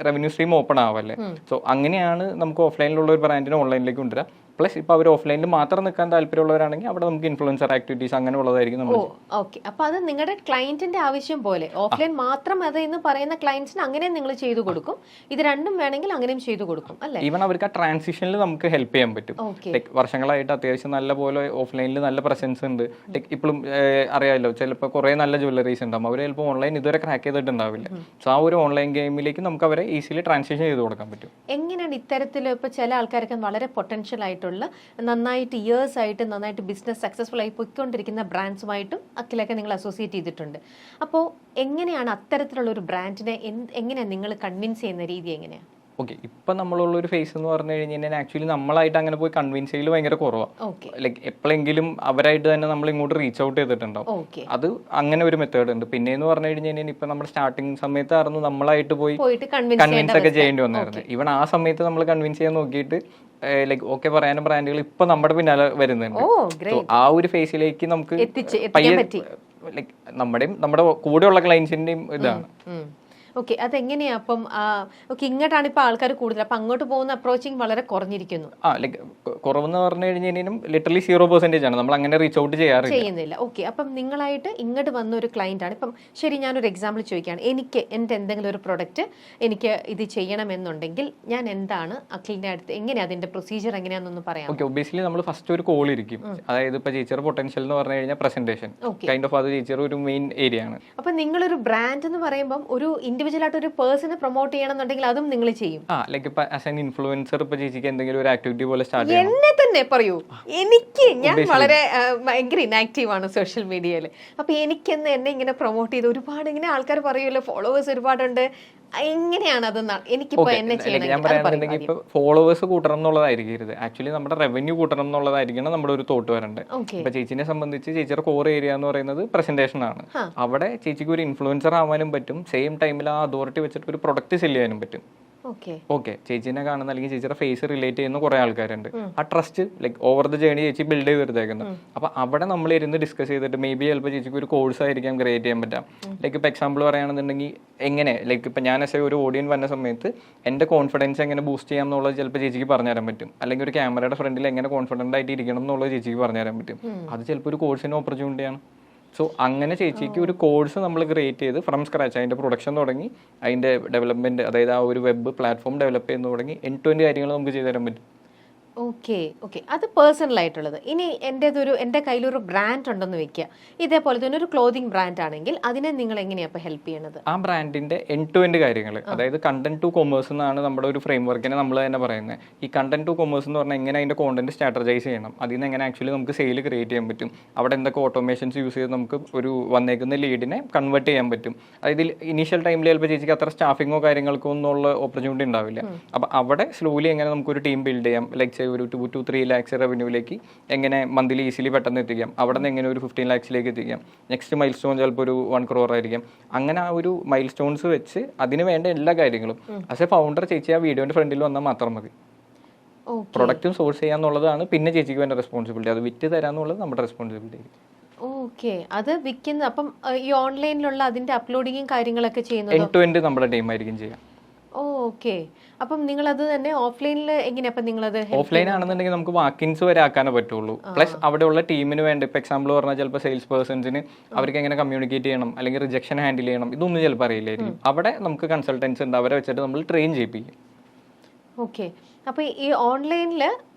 S1: റവന്യൂ സ്ട്രീം ഓപ്പൺ ആവല്ലേ. സോ അങ്ങനെയാണ് നമുക്ക് ഓഫ്ലൈനിലുള്ള ഒരു ബ്രാൻഡിനെ ഓൺലൈനിലേക്ക് കൊണ്ടുവരാം. പ്ലസ് ഇപ്പോൾ അവർ ഓഫ്ലൈനിൽ മാത്രം നിൽക്കാൻ താല്പര്യമുള്ളവരാണെങ്കിൽ അവിടെ നമുക്ക് ഇൻഫ്ലുവൻസർ ആക്ടിവിറ്റീസ് അങ്ങനെ ഉള്ളതായിരിക്കും നമ്മൾ.
S2: ഓക്കെ, അപ്പൊ അത് നിങ്ങളുടെ ക്ലയന്റിന്റെ ആവശ്യം പോലെ ഓഫ്ലൈൻ മാത്രം അത് എന്ന് പറയുന്ന ക്ലയന്റ്സിന് അങ്ങനെ നിങ്ങൾ ചെയ്തു കൊടുക്കും, ഇത് രണ്ടും വേണമെങ്കിൽ അങ്ങനെയും ചെയ്തു കൊടുക്കും അല്ലേ?
S1: ഈവൻ അവർക്ക് ആ ട്രാൻസിഷനിൽ നമുക്ക് ഹെൽപ്പ് ചെയ്യാൻ പറ്റും. ലൈക്ക് വർഷങ്ങളായിട്ട് അത്യാവശ്യം നല്ല പോലെ ഓഫ്ലൈനിൽ നല്ല പ്രസൻസ് ഉണ്ട്. ലൈക്ക് ഇപ്പോഴും അറിയാമല്ലോ, ചിലപ്പോൾ കുറേ നല്ല ജ്വല്ലറീസ് ഉണ്ടാവും, അവർ ചിലപ്പോൾ ഓൺലൈൻ ഇതുവരെ ക്രാക്ക് ചെയ്തിട്ടുണ്ടാവില്ല. സോ ആ ഒരു ഓൺലൈൻ ഗെയിമിലേക്ക് നമുക്ക് അവരെ ഈസിലി ട്രാൻസിഷൻ ചെയ്ത് കൊടുക്കാൻ പറ്റും.
S2: എങ്ങനെയാണ് ഇത്തരത്തിൽ ഇപ്പോൾ ചില ആൾക്കാരൊക്കെ വളരെ പൊട്ടൻഷ്യൽ ആയിട്ടുള്ള നന്നായിട്ട് ഇയേഴ്സ് ആയിട്ട് നന്നായിട്ട് ബിസിനസ് സക്സസ്ഫുൾ ആയി പോയിക്കൊണ്ടിരിക്കുന്ന ബ്രാൻഡ്സുമായിട്ടും അഖിലൊക്കെ നിങ്ങൾ അസോസിയേറ്റ് ചെയ്തിട്ടുണ്ട്. അപ്പോൾ എങ്ങനെയാണ് അത്തരത്തിലുള്ള ഒരു ബ്രാൻഡിനെ എങ്ങനെയാണ് നിങ്ങൾ കൺവിൻസ് ചെയ്യുന്ന രീതി എങ്ങനെയാണ്?
S1: ഓക്കെ, ഇപ്പം നമ്മളുള്ള ഒരു ഫേസ് എന്ന് പറഞ്ഞു കഴിഞ്ഞാൽ ആക്ച്വലി നമ്മളായിട്ട് അങ്ങനെ പോയി കൺവിൻസ് ചെയ്യൽ ഭയങ്കര കുറവാണ്. ലൈക്ക് എപ്പോഴെങ്കിലും അവരായിട്ട് തന്നെ നമ്മൾ ഇങ്ങോട്ട് റീച്ച് ഔട്ട് ചെയ്തിട്ടുണ്ടാവും. അത് അങ്ങനെ ഒരു മെത്തേഡ് ഉണ്ട്. പിന്നെ എന്ന് പറഞ്ഞു കഴിഞ്ഞാൽ ഇപ്പൊ നമ്മുടെ സ്റ്റാർട്ടിങ് സമയത്തായിരുന്നു നമ്മളായിട്ട് പോയി കൺവിൻസ് ഒക്കെ ചെയ്യേണ്ടി വന്നായിരുന്നു. ഈവൻ ആ സമയത്ത് നമ്മൾ കൺവിൻസ് ചെയ്യാൻ നോക്കിയിട്ട് ലൈക്ക് ഓക്കെ പറയാനും ബ്രാൻഡുകൾ ഇപ്പൊ നമ്മുടെ പിന്നാലെ വരുന്നുണ്ട്. ആ ഒരു ഫേസിലേക്ക് നമുക്ക് ലൈക്ക് നമ്മുടെ കൂടെയുള്ള ക്ലയൻസിന്റെയും ഇതാണ്.
S2: ഓക്കെ, അതെങ്ങനെയാ അപ്പം? ഓക്കെ, ഇങ്ങോട്ടാണ് ഇപ്പൊ ആൾക്കാർ കൂടുതൽ, അപ്പൊ അങ്ങോട്ട് പോകുന്ന അപ്രോച്ചിങ് വളരെ കുറഞ്ഞിരിക്കുന്നു.
S1: ലൈക്ക് കുറവെന്ന് പറഞ്ഞു കഴിഞ്ഞാലും ലിറ്ററലി 0% ആണ്, നമ്മൾ അങ്ങനെ റീച്ച് ഔട്ട്
S2: ചെയ്യുന്നില്ല. ഓക്കെ, അപ്പം നിങ്ങളായിട്ട് ഇങ്ങോട്ട് വന്ന ഒരു ക്ലയന്റ് ആണ്. ഇപ്പം ശരി, ഞാനൊരു എക്സാമ്പിൾ ചോദിക്കുകയാണ്, എനിക്ക് എൻ്റെ എന്തെങ്കിലും ഒരു പ്രൊഡക്റ്റ് എനിക്ക് ഇത് ചെയ്യണമെന്നുണ്ടെങ്കിൽ ഞാൻ എന്താണ് അഖിലിന്റെ അടുത്ത് എങ്ങനെയാ അതിന്റെ പ്രൊസീജിയർ എങ്ങനെയാണെന്നൊന്ന് പറയാം?
S1: ഓക്കെ, ഒബിയസ്ലി നമ്മൾ ഫസ്റ്റ് ഒരു കോൾ ഇരിക്കും. അതായത് ഇപ്പൊ ടീച്ചർ പൊട്ടൻഷ്യൽ എന്ന് പറഞ്ഞു കഴിഞ്ഞാൽ പ്രസന്റേഷൻ കൈൻഡ് ഓഫ് അത് ടീച്ചർ ഒരു മെയിൻ ഏരിയ ആണ്.
S2: അപ്പൊ നിങ്ങളൊരു ബ്രാൻഡ് എന്ന് പറയുമ്പോൾ ഒരു ഇൻഡിവിജ്വൽ ആയിട്ട് ഒരു പേഴ്സണെ പ്രൊമോട്ട് ചെയ്യണമെന്നുണ്ടെങ്കിൽ അതും നിങ്ങൾ ചെയ്യും.
S1: ലൈക്ക് ഇപ്പൊ ആസ് ആൻ ഇൻഫ്ലുവൻസർ ഇപ്പൊ ചേച്ചിക്ക് എന്തെങ്കിലും ഒരു ആക്ടിവിറ്റി പോലെ സ്റ്റാർട്ട് ചെയ്യണം.
S2: എന്നെ തന്നെ പറയൂ, ഞാൻ വളരെ ഭയങ്കര ഇനാക്റ്റീവ് ആണ് സോഷ്യൽ മീഡിയയിൽ. അപ്പൊ എനിക്കെന്ന് എന്നെ ഇങ്ങനെ പ്രൊമോട്ട് ചെയ്ത് ഒരുപാട് ഇങ്ങനെ ആൾക്കാർ പറയുമല്ലോ, ഫോളോവേഴ്സ് ഒരുപാടുണ്ട്, എങ്ങനെയാണ് അത്? എനിക്കിപ്പോ എന്നെ
S1: ഞാൻ പറയാനുണ്ടെങ്കിൽ ഇപ്പൊ ഫോളോവേഴ്സ് കൂട്ടണം എന്നുള്ളതായിരിക്കരുത്, ആക്ച്വലി നമ്മുടെ റവന്യൂ കൂട്ടണം എന്നുള്ളതായിരിക്കണം നമ്മുടെ ഒരു തോട്ട് വരേണ്ടത്. ഇപ്പൊ ചേച്ചിനെ സംബന്ധിച്ച് ചേച്ചിയുടെ കോർ ഏരിയ എന്ന് പറയുന്നത് പ്രസന്റേഷൻ ആണ്. അവിടെ ചേച്ചിക്ക് ഒരു ഇൻഫ്ലുവൻസർ ആവാനും പറ്റും, സെയിം ടൈമിൽ ആ അതോറിറ്റി വെച്ചിട്ട് ഒരു പ്രൊഡക്റ്റ് സെല് ചെയ്യാനും പറ്റും. ഓക്കെ, ചേച്ചിനെ കാണുന്ന അല്ലെങ്കിൽ ചേച്ചിയുടെ ഫേസ് റിലേറ്റ് ചെയ്യുന്ന കുറെ ആൾക്കാരുണ്ട്. ആ trust like over the journey ചേച്ചി ബിൽഡ് ചെയ്ത് വരുത്തേക്കുന്നത്. അപ്പൊ അവിടെ നമ്മൾ ഇരുന്ന് ഡിസ്കസ് ചെയ്തിട്ട് മേ ബി ചിലപ്പോൾ ചേച്ചിക്ക് ഒരു കോഴ്സ് ആയിരിക്കാം ക്രിയേറ്റ് ചെയ്യാൻ പറ്റാം. ലൈക്ക് ഇപ്പൊ എക്സാമ്പിൾ പറയുകയാണെന്നുണ്ടെങ്കിൽ എങ്ങനെ ലൈക്ക് ഇപ്പൊ ഞാൻ എസ് ഒരു ഓഡിയൻ വന്ന സമയത്ത് എന്റെ കോൺഫിഡൻസ് എങ്ങനെ ബൂസ്റ്റ് ചെയ്യാം എന്നുള്ളത് ചിലപ്പോൾ ചേച്ചിക്ക് പറഞ്ഞുതരാൻ പറ്റും. അല്ലെങ്കിൽ ഒരു ക്യാമറയുടെ ഫ്രണ്ടിൽ എങ്ങനെ കോൺഫിഡന്റ് ആയിട്ട് ഇരിക്കണം എന്നുള്ളത് ചേച്ചിക്ക് പറഞ്ഞുതരാൻ പറ്റും. അത് ചിലപ്പോൾ ഒരു കോഴ്സിന് ഓപ്പർച്യൂണിറ്റിയാണ്. സോ അങ്ങനെ ചേച്ചിക്ക് ഒരു കോഴ്സ് നമ്മൾ ക്രിയേറ്റ് ചെയ്ത് ഫ്രം സ്ക്രാച്ച് അതിൻ്റെ പ്രൊഡക്ഷൻ തുടങ്ങി അതിൻ്റെ ഡെവലപ്മെൻറ്റ്, അതായത് ആ ഒരു വെബ് പ്ലാറ്റ്ഫോം ഡെവലപ്പ് ചെയ്യുന്ന തുടങ്ങി എൻഡ് ടു എൻഡ് കാര്യങ്ങൾ നമുക്ക് ചെയ്തു തരാൻ പറ്റും.
S2: ഓക്കെ, അത് പേഴ്സണൽ ആയിട്ടുള്ളത്. ഇനി എൻ്റെ കയ്യിലൊരു ബ്രാൻഡ് ഉണ്ടെന്ന് വെക്കുക, ഇതേപോലെ തന്നെ ഒരു ക്ലോതിങ് ബ്രാൻഡ് ആണെങ്കിൽ അതിനെ നിങ്ങൾ എങ്ങനെയാണ് ഹെൽപ്പ് ചെയ്യണത്?
S1: ആ ബ്രാൻഡിന്റെ എൻഡ് ടു എൻഡ് കാര്യങ്ങൾ, അതായത് കണ്ടന്റ് ടു കൊമേഴ്സ് എന്നാണ് നമ്മുടെ ഒരു ഫ്രെയിം വർക്കിനെ നമ്മൾ തന്നെ പറയുന്നത്. ഈ കണ്ടന്റ് ടു കൊമേഴ്സ് എന്ന് പറഞ്ഞാൽ എങ്ങനെ അതിന്റെ കോണ്ടന്റ് സ്ട്രാറ്റജൈസ് ചെയ്യണം, അതിൽ നിന്ന് എങ്ങനെ ആക്ച്വലി നമുക്ക് സെയിൽ ക്രിയേറ്റ് ചെയ്യാൻ പറ്റും, അവിടെ എന്തൊക്കെ ഓട്ടോമേഷൻസ് യൂസ് ചെയ്ത് നമുക്ക് ഒരു വന്നേക്കുന്ന ലീഡിനെ കൺവേർട്ട് ചെയ്യാൻ പറ്റും. അതായത് ഇനീഷ്യൽ ടൈമിൽ ചിലപ്പോൾ ചേച്ചിക്ക് അത്ര സ്റ്റാഫിങ്ങോ കാര്യങ്ങൾക്കോ ഒന്നുള്ള ഓപ്പർച്യൂണിറ്റി ഉണ്ടാവില്ല. അപ്പോൾ അവിടെ സ്ലോലി എങ്ങനെ നമുക്കൊരു ടീം ബിൽഡ് ചെയ്യാം, ലൈക്ക് ഒരു 2 to 3 lakhs റവന്യൂവിലേക്ക് എങ്ങനെ മന്ത്ലി ഈസിലി പെട്ടെന്ന് എത്തിക്കാം, അവിടെ നിന്ന് എങ്ങനെ ഒരു 15 lakhs എത്തിക്കാം, നെക്സ്റ്റ് മൈൽ സ്റ്റോൺ ചിലപ്പോൾ ഒരു 1 crore ആയിരിക്കാം. അങ്ങനെ ആ ഒരു മൈൽ സ്റ്റോൺസ് വെച്ച് അതിന് വേണ്ട എല്ലാ കാര്യങ്ങളും ആസ് എ ഫൗണ്ടർ ചേച്ചി ആ വീഡിയോന്റെ ഫ്രണ്ടിൽ വന്നാൽ മാത്രം മതി. പ്രൊഡക്റ്റും സോഴ്സ് ചെയ്യാന്നുള്ളതാണ് പിന്നെ ചേച്ചിക്ക് വേണ്ട റെസ്പോൺസിബിലിറ്റി, അത് വിറ്റ് തരാന്നുള്ളത് നമ്മുടെ റെസ്പോൺസിബിലിറ്റി.
S2: ഓക്കെ, അത് വിൽക്കുന്ന അപ്പം ഈ ഓൺലൈനിലുള്ള അതിന്റെ അപ്ലോഡിങ്ങും കാര്യങ്ങളൊക്കെ ചെയ്യുന്നത്
S1: എൻഡ് ടു എൻഡ് നമ്മുടെ ടീം ആയിരിക്കും ചെയ്യാം.
S2: ഓക്കെ, അപ്പം നിങ്ങൾ അത് തന്നെ ഓഫ്ലൈനിൽ എങ്ങനെയാ? അപ്പം നിങ്ങളത്
S1: ഓഫ്ലൈൻ ആണെന്നുണ്ടെങ്കിൽ നമുക്ക് വാക്കിൻസ് വരെ ആക്കാനേ പറ്റുള്ളൂ. പ്ലസ് അവിടെയുള്ള ടീമിന് വേണ്ട ഇപ്പൊ എക്സാമ്പിൾ പറഞ്ഞാൽ ചിലപ്പോൾ സെയിൽസ് പേഴ്സൺസിന് അവർക്ക് എങ്ങനെ കമ്മ്യൂണിക്കേറ്റ് ചെയ്യണം അല്ലെങ്കിൽ റിജക്ഷൻ ഹാൻഡിൽ ചെയ്യണം ഇതൊന്നും ചിലപ്പോൾ അറിയില്ലായിരിക്കും. അവിടെ നമുക്ക് കൺസൾട്ടൻസ് ഉണ്ട്, അവരെ വെച്ചിട്ട് നമ്മൾ ട്രെയിൻ ചെയ്യിപ്പിക്കും.
S2: ഓക്കെ, അപ്പോൾ ഈ ഓൺലൈനിൽ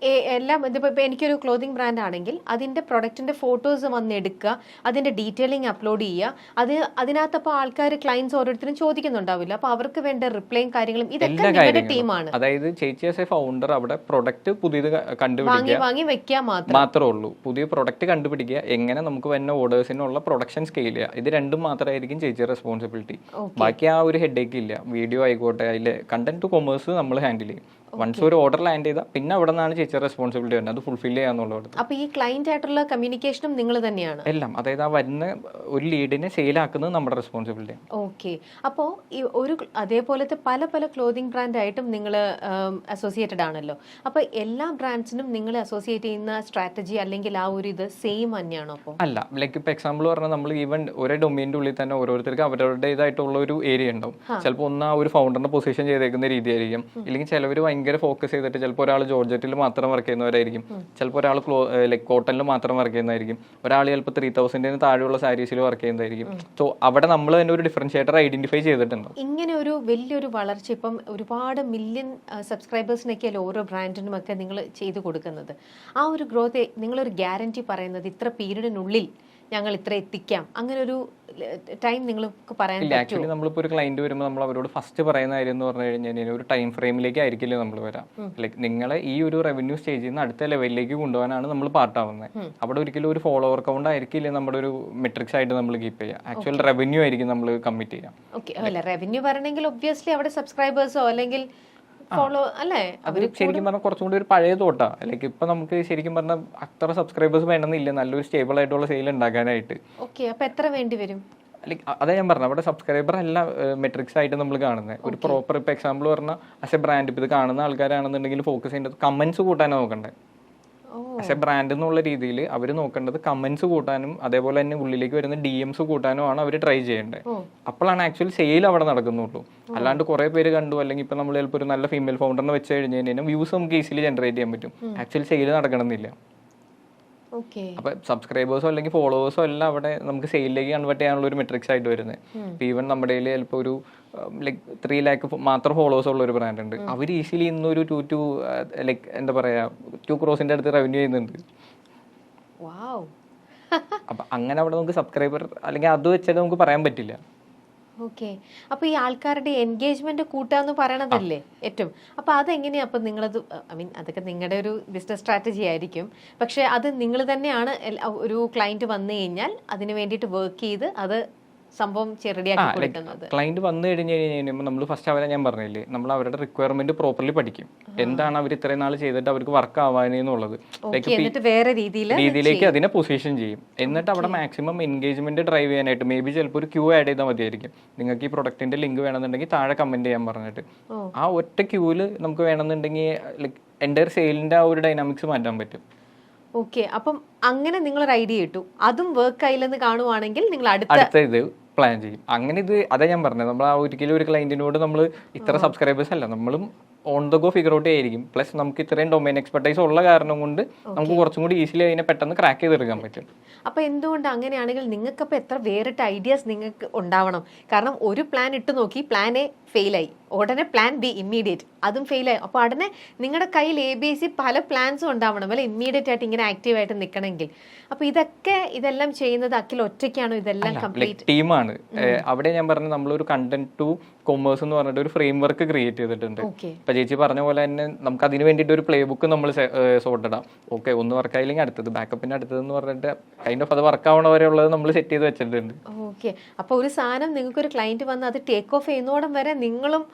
S2: എല്ലാം ഇതിപ്പോൾ എനിക്കൊരു ക്ലോത്തിങ് ബ്രാൻഡ് ആണെങ്കിൽ അതിൻ്റെ പ്രൊഡക്റ്റിൻ്റെ ഫോട്ടോസ് വന്ന് എടുക്കുക, അതിൻ്റെ ഡീറ്റെയിലിംഗ് അപ്ലോഡ് ചെയ്യുക, അതിനകത്തപ്പോൾ ആൾക്കാർ ക്ലയൻസ് ഓരോരുത്തരും ചോദിക്കുന്നുണ്ടാവില്ല, അപ്പോൾ അവർക്ക് വേണ്ട റിപ്ലൈയും കാര്യങ്ങളും ഇതൊക്കെ നിങ്ങളുടെ ടീമാണ്.
S1: അതായത് ചേച്ചി ആസ് എ ഫൗണ്ടർ അവിടെ പ്രൊഡക്റ്റ് പുതിയത് കണ്ടുപിടിക്കുക
S2: വാങ്ങി വെക്കുക
S1: മാത്രമേ ഉള്ളൂ. പുതിയ പ്രൊഡക്റ്റ് കണ്ടുപിടിക്കുക, എങ്ങനെ നമുക്ക് വരുന്ന ഓർഡേഴ്സിനുള്ള പ്രൊഡക്ഷൻ സ്കെയിൽ ചെയ്യുക, ഇത് രണ്ടും മാത്രമായിരിക്കും ചേച്ചിയുടെ റെസ്പോൺസിബിലിറ്റി. ബാക്കി ആ ഒരു ഹെഡേക്ക് ഇല്ല. വീഡിയോ ആയിക്കോട്ടെ അതിലെ കണ്ടന്റ് ടു കൊമേഴ്സ് നമ്മൾ ഹാൻഡിൽ ചെയ്യും. വൺസ് ഒരു ഓർഡർ ലാൻഡ് ചെയ്താൽ പിന്നെ അവിടെ നിന്നാണ് ചേച്ചിയുടെ റെസ്പോൺസിബിലിറ്റി വരുന്നത്, അത് ഫുൾഫിൽ ചെയ്യാന്നുള്ളത്.
S2: അപ്പോൾ ഈ ക്ലയന്റ് ആയിട്ടുള്ള കമ്മ്യൂണിക്കേഷനും നിങ്ങൾ തന്നെയാണ്
S1: എല്ലാം, അതായത് ആ വരുന്ന ഒരു ലീഡിനെ സെയിൽ ആക്കുന്നത് നമ്മുടെ റെസ്പോൺസിബിലിറ്റി.
S2: ഓക്കെ, അപ്പോൾ ഈ ഒരു അതേപോലത്തെ പല പല ക്ലോതിങ് ബ്രാൻഡായിട്ടും നിങ്ങൾ അസോസിയേറ്റഡ് ആണല്ലോ, അപ്പോൾ എല്ലാ ബ്രാൻഡ്സിനും നിങ്ങൾ അസോസിയേറ്റ് ചെയ്യുന്ന സ്ട്രാറ്റജി അല്ലെങ്കിൽ ആ ഒരു ഇത് സെയിം തന്നെയാണോ? അപ്പോൾ
S1: അല്ല, ലൈക്ക് ഇപ്പോൾ എക്സാമ്പിൾ പറഞ്ഞാൽ നമ്മൾ ഈവൻ ഒരേ ഡൊമൈൻ്റെ ഉള്ളിൽ തന്നെ ഓരോരുത്തർക്ക് അവരുടേതായിട്ടുള്ള ഒരു ഏരിയ ഉണ്ടാവും. ചിലപ്പോൾ ഒന്ന് ആ ഒരു ഫൗണ്ടറിന്റെ പൊസിഷൻ ചെയ്തേക്കുന്ന രീതിയായിരിക്കും, ഇല്ലെങ്കിൽ ചിലവർ ഭയങ്കര ഭയങ്കര ഫോക്കസ് ചെയ്തിട്ട് ചിലപ്പോൾ ഒരാൾ ജോർജറ്റിൽ മാത്രം വർക്ക് ചെയ്യുന്നവരായിരിക്കും, ചിലപ്പോൾ ഒരാൾ ലൈക്ക് കോട്ടണിൽ മാത്രം വർക്ക് ചെയ്യുന്നതായിരിക്കും, ഒരാൾ ചിലപ്പോൾ 3000 താഴെയുള്ള സാരീസിൽ വർക്ക് ചെയ്യുന്നതായിരിക്കും. സോ അവിടെ നമ്മൾ തന്നെ ഒരു ഡിഫറൻഷിയേറ്റർ ഐഡന്റിഫൈ ചെയ്തിട്ടുണ്ട്.
S2: ഇങ്ങനെ ഒരു വലിയൊരു വളർച്ച ഇപ്പം ഒരുപാട് മില്യൺ സബ്സ്ക്രൈബേഴ്സിനൊക്കെയല്ലേ ഓരോ ബ്രാൻഡിനും ഒക്കെ നിങ്ങൾ ചെയ്തു കൊടുക്കുന്നത്. ആ ഒരു ഗ്രോത്ത് നിങ്ങളൊരു ഗ്യാരണ്ടി പറയുന്നത് ഇത്ര പീരീഡിനുള്ളിൽ ഞങ്ങൾ ഇത്ര എത്തിക്കാം, അങ്ങനെ ഒരു ടൈം നിങ്ങൾക്ക് പറയാൻ പറ്റുമോ?
S1: ആക്ച്വലി നമ്മളിപ്പോൾ ഒരു ക്ലയന്റ് വരുമ്പോൾ നമ്മൾ അവരോട് ഫസ്റ്റ് പറയുന്ന കാര്യം എന്ന് പറഞ്ഞു കഴിഞ്ഞാൽ ഒരു ടൈം ഫ്രെയിമിലേക്ക് ആയിരിക്കില്ല നമ്മൾ വരാം. ലൈക്ക് നിങ്ങളെ ഈ ഒരു റവന്യൂ സ്റ്റേജിൽ നിന്ന് അടുത്ത ലെവലിലേക്ക് കൊണ്ടുപോകാനാണ് നമ്മൾ പാർട്ടാവുന്നത്. അവിടെ ഒരിക്കലും ഒരു ഫോളോവർ കൗണ്ട് ആയിരിക്കില്ല നമ്മുടെ ഒരു മെട്രിക്സ് ആയിട്ട് നമ്മൾ കീപ്പ് ചെയ്യുക. ആക്ച്വൽ റവന്യൂ ആയിരിക്കും നമ്മൾ കമ്മിറ്റ് ചെയ്യാം.
S2: ഓക്കെ, അല്ല റവന്യൂ വരണമെങ്കിൽ ഒബ്വിയസ്ലി അവിടെ സബ്സ്ക്രൈബേഴ്സോ അല്ലെങ്കിൽ ഫോളോ അല്ലേ?
S1: അത് ശരിക്കും പറഞ്ഞാൽ കുറച്ചും കൂടി ഒരു പഴയ തോട്ടാ. ലൈക്ക് ഇപ്പൊ നമുക്ക് ശരിക്കും പറഞ്ഞാൽ അത്ര സബ്സ്ക്രൈബേഴ്സ് വേണമെന്നില്ല നല്ലൊരു സ്റ്റേബിൾ ആയിട്ടുള്ള സെയിൽ ഉണ്ടാക്കാനായിട്ട്.
S2: ഓക്കെ, അപ്പൊ എത്ര വേണ്ടി വരും?
S1: ലൈക്ക് അതാ ഞാൻ പറഞ്ഞത്, അവിടെ സബ്സ്ക്രൈബർ അല്ല മെട്രിക്സ് ആയിട്ട് നമ്മൾ കാണുന്നത്. ഒരു പ്രോപ്പർ ഇപ്പൊ എക്സാമ്പിൾ പറഞ്ഞാൽ ആസ് എ ബ്രാൻഡ് ഇപ്പൊ ഇത് കാണുന്ന ആൾക്കാരാണെന്നുണ്ടെങ്കിൽ ഫോക്കസ് ചെയ്യേണ്ടത് കമന്റ്സ് കൂട്ടാനാണ് നോക്കണ്ടേ. ആസ് എ ബ്രാൻഡ് എന്നുള്ള രീതിയിൽ അവർ നോക്കേണ്ടത് കമന്റ്സ് കൂട്ടാനും അതേപോലെ തന്നെ ഉള്ളിലേക്ക് വരുന്ന DMs കൂട്ടാനും ആണ് അവർ ട്രൈ ചെയ്യേണ്ടത്. അപ്പോഴാണ് ആക്ച്വലി സെയിൽ അവിടെ നടക്കുന്നുള്ളൂ. അല്ലാണ്ട് കുറെ പേര് കണ്ടു അല്ലെങ്കിൽ ഇപ്പൊ നമ്മൾ ചിലപ്പോൾ ഒരു നല്ല ഫീമെയിൽ ഫൗണ്ടറിനെ വെച്ച് കഴിഞ്ഞ് കഴിഞ്ഞാൽ വ്യൂസ് നമുക്ക് ഈസിലി ജനറേറ്റ് ചെയ്യാൻ പറ്റും. ആക്ച്വലി സെയിൽ നടക്കണമെന്നില്ല. അപ്പൊ സബ്സ്ക്രൈബേഴ്സോ അല്ലെങ്കിൽ ഫോളോവേഴ്സോ എല്ലാം അവിടെ നമുക്ക് സെയിലിലേക്ക് കൺവേർട്ട് ചെയ്യാനുള്ള ഒരു മെട്രിക്സ് ആയിട്ട് വരുന്നത്. ഈവൻ നമ്മുടെ കയ്യിൽ ചിലപ്പോൾ ഒരു ലൈക്ക് 3 lakh മാത്രം ഫോളോവേഴ്സ് ഉള്ള ഒരു ബ്രാൻഡ് ഉണ്ട്. അവർ ഈസിലി ഇന്നൊരു 2 ലൈക്ക് എന്താ പറയാ 2 crore അടുത്ത് റവന്യൂ ചെയ്യുന്നുണ്ട്. അപ്പൊ അങ്ങനെ അവിടെ നമുക്ക് സബ്സ്ക്രൈബർ അല്ലെങ്കിൽ അത് വെച്ചിട്ട് നമുക്ക് പറയാൻ പറ്റില്ല.
S2: ഓക്കെ, അപ്പൊ ഈ ആൾക്കാരുടെ എൻഗേജ്മെന്റ് കൂട്ടാന്ന് പറയണതല്ലേ ഏറ്റവും. അപ്പൊ അതെങ്ങനെയാ? അപ്പൊ നിങ്ങളത് ഐ മീൻ അതൊക്കെ നിങ്ങളുടെ ഒരു ബിസിനസ് സ്ട്രാറ്റജി ആയിരിക്കും, പക്ഷെ അത് നിങ്ങൾ തന്നെയാണ് ഒരു ക്ലയന്റ് വന്നു കഴിഞ്ഞാൽ അതിന് വേണ്ടിയിട്ട് വർക്ക് ചെയ്ത് അത് സംഭവം റെഡിയാക്കി കൊടുക്കുന്നത്.
S1: ക്ലയന്റ് വന്നു കഴിഞ്ഞ് കഴിയുമ്പോൾ നമ്മൾ ഫസ്റ്റ് അവരെ ഞാൻ പറഞ്ഞില്ലേ, നമ്മൾ അവരുടെ റിക്വയർമെന്റ് പ്രോപ്പർലി പഠിക്കും. എന്താണ് അവർ ഇത്രയും നാൾ ചെയ്തിട്ട് അവർക്ക് വർക്ക് ആവാനെന്നുള്ളത്
S2: വേറെ രീതിയിലേക്ക്
S1: അതിനെ പൊസിഷൻ ചെയ്യും. എന്നിട്ട് അവിടെ മാക്സിമം എൻഗേജ്മെന്റ് ഡ്രൈവ് ചെയ്യാനായിട്ട് മേ ബി ചിലപ്പോൾ ഒരു ക്യൂ ആഡ് ചെയ്താൽ മതിയായിരിക്കും. നിങ്ങൾക്ക് ഈ പ്രൊഡക്റ്റിന്റെ ലിങ്ക് വേണമെന്നുണ്ടെങ്കിൽ താഴെ കമന്റ് ചെയ്യാൻ പറഞ്ഞിട്ട് ആ ഒറ്റ ക്യൂവില് നമുക്ക് വേണമെന്നുണ്ടെങ്കിൽ ലൈക്ക് എൻ്റെ സെയിലിന്റെ ആ ഒരു ഡൈനാമിക്സ് മാറ്റാൻ പറ്റും.
S2: ഓക്കെ, അപ്പം അങ്ങനെ നിങ്ങളൊരു ഐഡിയ ഇട്ടു, അതും വർക്ക് ആയില്ലെന്ന് കാണുവാണെങ്കിൽ നിങ്ങൾ അടുത്ത
S1: ഇത് പ്ലാൻ ചെയ്യും. അങ്ങനെ ഇത് അതാ ഞാൻ പറഞ്ഞത്, നമ്മൾ ആ ഒരിക്കലും ഒരു ക്ലയന്റിനോട് നമ്മൾ ഇത്ര സബ്സ്ക്രൈബേഴ്സ് അല്ല, നമ്മളും on the go figure out ആയിരിക്കും. പ്ലസ് നമുക്ക് ഇത്രയും ഡൊമൈൻ എക്സ്പെർട്ടൈസ് ഉള്ള കാരണം കൊണ്ട് നമുക്ക് കുറച്ചും കൂടി ഈസിലി അതിനെ പെട്ടെന്ന് ക്രാക്ക് ചെയ്തെടുക്കാൻ പറ്റും.
S2: അപ്പൊ എന്തുകൊണ്ട് അങ്ങനെയാണെങ്കിൽ നിങ്ങൾക്കപ്പോൾ എത്ര വേറിട്ട ഐഡിയാസ് നിങ്ങൾക്ക് ഉണ്ടാവണം? കാരണം ഒരു പ്ലാൻ ഇട്ട് നോക്കി, പ്ലാൻ എ ഫെയിലായി, ഉടനെ പ്ലാൻ ബി ഇമ്മീഡിയറ്റ്, അതും ഫെയിലായി. അപ്പോൾ ഉടനെ നിങ്ങളുടെ കയ്യിൽ ABC പല പ്ലാൻസും ഉണ്ടാവണം അല്ലെ, ഇമ്മീഡിയറ്റ് ആയിട്ട് ഇങ്ങനെ ആക്റ്റീവായിട്ട് നിൽക്കണമെങ്കിൽ. അപ്പൊ ഇതെല്ലാം ചെയ്യുന്നത് അഖിൽ ഒറ്റയ്ക്കാണോ? ഇതെല്ലാം കംപ്ലീറ്റ്
S1: ടീമാണ്. അവിടെ ഞാൻ പറഞ്ഞ നമ്മളൊരു കണ്ടന്റ് ടു കൊമേഴ്സ് എന്ന് പറഞ്ഞിട്ട് ഒരു ഫ്രെയിം വർക്ക് ക്രിയേറ്റ് ചെയ്തിട്ടുണ്ട്. ഇപ്പൊ ചേച്ചി പറഞ്ഞ പോലെ തന്നെ നമുക്ക് അതിന് വേണ്ടിയിട്ട് ഒരു പ്ലേ ബുക്ക് നമ്മൾ സോർട്ട് ഇടാം. ഓക്കെ, ഒന്ന് വർക്ക് ആയില്ലെങ്കിൽ അടുത്തത്, ബാക്കപ്പിന്റെ അടുത്തതെന്ന് പറഞ്ഞിട്ട് കൈൻഡ് ഓഫ് അത് വർക്ക് ആവണ വരെ ഉള്ളത് നമ്മൾ സെറ്റ് ചെയ്ത് വെച്ചിട്ടുണ്ട്.
S2: ഓക്കെ, അപ്പൊ ഒരു സാധനം നിങ്ങൾക്ക് ഒരു ക്ലയന്റ് വന്ന് അത് ടേക്ക് ഓഫ് ചെയ്യുന്നോടം വരെ നിങ്ങളും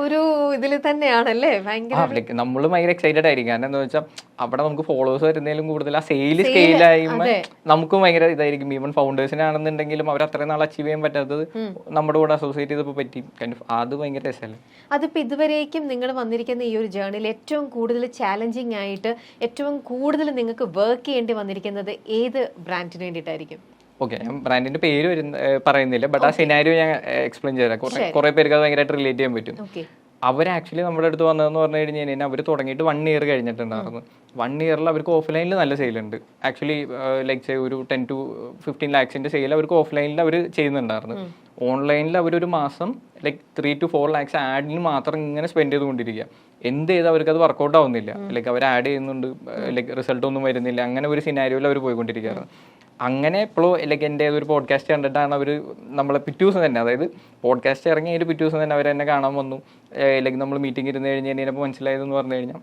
S2: ഒരു ഇതിൽ തന്നെയാണല്ലേ? ഭയങ്കര
S1: നമ്മൾ ഭയങ്കര എക്സൈറ്റഡ് ആയിരിക്കും. കാരണം എന്താ വെച്ചാൽ അവിടെ നമുക്ക് ഫോളോവേഴ്സ് വരുന്നതിലും കൂടുതൽ ആ സെയില് സ്കെയിലായുമ്പോൾ നമുക്കും ഭയങ്കര ഇതായിരിക്കും. ഈവൻ ഫൗണ്ടേഴ്സിനാണെന്നുണ്ടെങ്കിലും അവർ അത്രയും നാൾ അച്ചീവ് ചെയ്യാൻ പറ്റാത്തത് നമ്മുടെ കൂടെ അസോസിയേറ്റ് ചെയ്തപ്പോൾ പറ്റി. അത് ഭയങ്കര രസമല്ലേ.
S2: അതിപ്പോ ഇതുവരേക്കും നിങ്ങൾ വന്നിരിക്കുന്ന ഈ ഒരു ജേർണിയിൽ ഏറ്റവും കൂടുതൽ ചാലഞ്ചിങ് ആയിട്ട് ഏറ്റവും കൂടുതൽ നിങ്ങൾക്ക് വർക്ക് ചെയ്യേണ്ടി വന്നിരിക്കുന്നത് ഏത് ബ്രാൻഡിന് വേണ്ടിയിട്ടായിരിക്കും?
S1: ഓക്കെ, ഞാൻ ബ്രാൻഡിന്റെ പേര് പറയുന്നില്ല, ബട്ട് ആ സിനാരിയോ ഞാൻ എക്സ്പ്ലെയിൻ ചെയ്തരാം. കുറെ പേർക്ക് അത് ഭയങ്കരമായിട്ട് റിലേറ്റ് ചെയ്യാൻ പറ്റും. അവർ ആക്ച്വലി നമ്മുടെ അടുത്ത് വന്നതെന്ന് പറഞ്ഞു കഴിഞ്ഞാൽ അവർ തുടങ്ങിയിട്ട് 1 year കഴിഞ്ഞിട്ടുണ്ടായിരുന്നു. 1 yearൽ അവർക്ക് ഓഫ്ലൈനിൽ നല്ല സെയിലുണ്ട്. ആക്ച്വലി ലൈക്ക് ഒരു 10 to 15 lakhs സെയിൽ അവർക്ക് ഓഫ്ലൈനിൽ അവർ ചെയ്യുന്നുണ്ടായിരുന്നു. ഓൺലൈനിൽ അവരൊരു മാസം ലൈക്ക് 3 to 4 lakhs ആഡിന് മാത്രം ഇങ്ങനെ സ്പെൻഡ് ചെയ്തുകൊണ്ടിരിക്കുക. എന്ത് ചെയ്താൽ അവർക്ക് അത് വർക്കൗട്ട് ആവുന്നില്ല. ലൈക്ക് അവർ ആഡ് ചെയ്യുന്നുണ്ട്, ലൈക്ക് റിസൾട്ട് ഒന്നും വരുന്നില്ല. അങ്ങനെ ഒരു സിനാരിയോയിൽ അവർ പോയിക്കൊണ്ടിരിക്കുകയാണ്. അങ്ങനെ എപ്പോഴും ലൈക്ക് എൻ്റെ ഒരു പോഡ്കാസ്റ്റ് കണ്ടിട്ടാണ് അവർ നമ്മളെ പിറ്റേ ദിവസം തന്നെ, അതായത് പോഡ്കാസ്റ്റ് ഇറങ്ങി അതിൻ്റെ പിറ്റേ ദിവസം തന്നെ അവർ എന്നെ കാണാൻ വന്നു. ലൈക്ക് നമ്മൾ മീറ്റിംഗ് ഇരുന്ന് കഴിഞ്ഞ് കഴിഞ്ഞപ്പോൾ മനസ്സിലായതെന്ന് പറഞ്ഞു കഴിഞ്ഞാൽ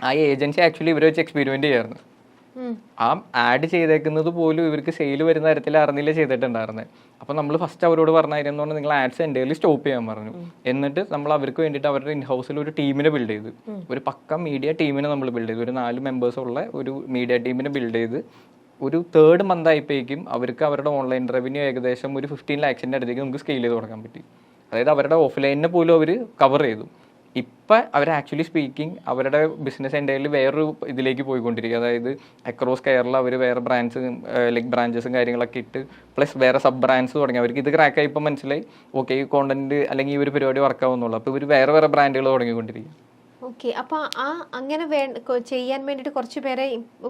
S1: ആ ഏജൻസി ആക്ച്വലി ഇവരെ വെച്ച് എക്സ്പെരിമെന്റ് ചെയ്യായിരുന്നു. ആ ആഡ് ചെയ്തേക്കുന്നത് പോലും ഇവർക്ക് സെയിൽ വരുന്ന തരത്തിൽ അറിഞ്ഞില്ല ചെയ്തിട്ടുണ്ടായിരുന്നത്. അപ്പോൾ നമ്മൾ ഫസ്റ്റ് അവരോട് പറഞ്ഞായിരുന്നു പറഞ്ഞാൽ നിങ്ങൾ ആഡ്സ് എൻ്റെ കയ്യിൽ സ്റ്റോപ്പ് ചെയ്യാൻ പറഞ്ഞു. എന്നിട്ട് നമ്മൾ അവർക്ക് വേണ്ടിയിട്ട് അവരുടെ ഇൻഹൗസിൽ ഒരു ടീമിനെ ബിൽഡ് ചെയ്തു. ഒരു പക്ക മീഡിയ ടീമിനെ നമ്മൾ ബിൽഡ് ചെയ്തു. ഒരു 4 members ഉള്ള ഒരു മീഡിയ ടീമിനെ ബിൽഡ് ചെയ്ത് ഒരു 3rd month ആയപ്പോഴേക്കും അവർക്ക് അവരുടെ ഓൺലൈൻ റവന്യൂ ഏകദേശം ഒരു 15 lakhs അടുത്തേക്ക് നമുക്ക് സ്കെയിൽ ചെയ്ത് തുടങ്ങാൻ പറ്റി. അതായത് അവരുടെ ഓഫ്ലൈനിനെ പോലും അവർ കവർ ചെയ്തു. ഇപ്പം അവർ ആക്ച്വലി സ്പീക്കിംഗ് അവരുടെ ബിസിനസ് എൻ്റെ വേറൊരു ഇതിലേക്ക് പോയിക്കൊണ്ടിരിക്കുക. അതായത് അക്രോസ് കേരള അവർ വേറെ ലൈക്ക് ബ്രാഞ്ചസും കാര്യങ്ങളൊക്കെ ഇട്ട് പ്ലസ് വേറെ സബ് ബ്രാൻഡ്സ് തുടങ്ങി. അവർക്ക് ഇത് ക്രാക്ക് ആയി ഇപ്പം മനസ്സിലായി ഓക്കെ ഈ കോണ്ടന്റ് അല്ലെങ്കിൽ ഈ ഒരു പരിപാടി വർക്ക് ആവുന്നുള്ളൂ. അപ്പോൾ ഇവർ വേറെ ബ്രാൻഡുകൾ തുടങ്ങിക്കൊണ്ടിരിക്കുക.
S2: ഓക്കെ. അപ്പൊ അങ്ങനെ ചെയ്യാൻ വേണ്ടിട്ട് കുറച്ച് പേരെ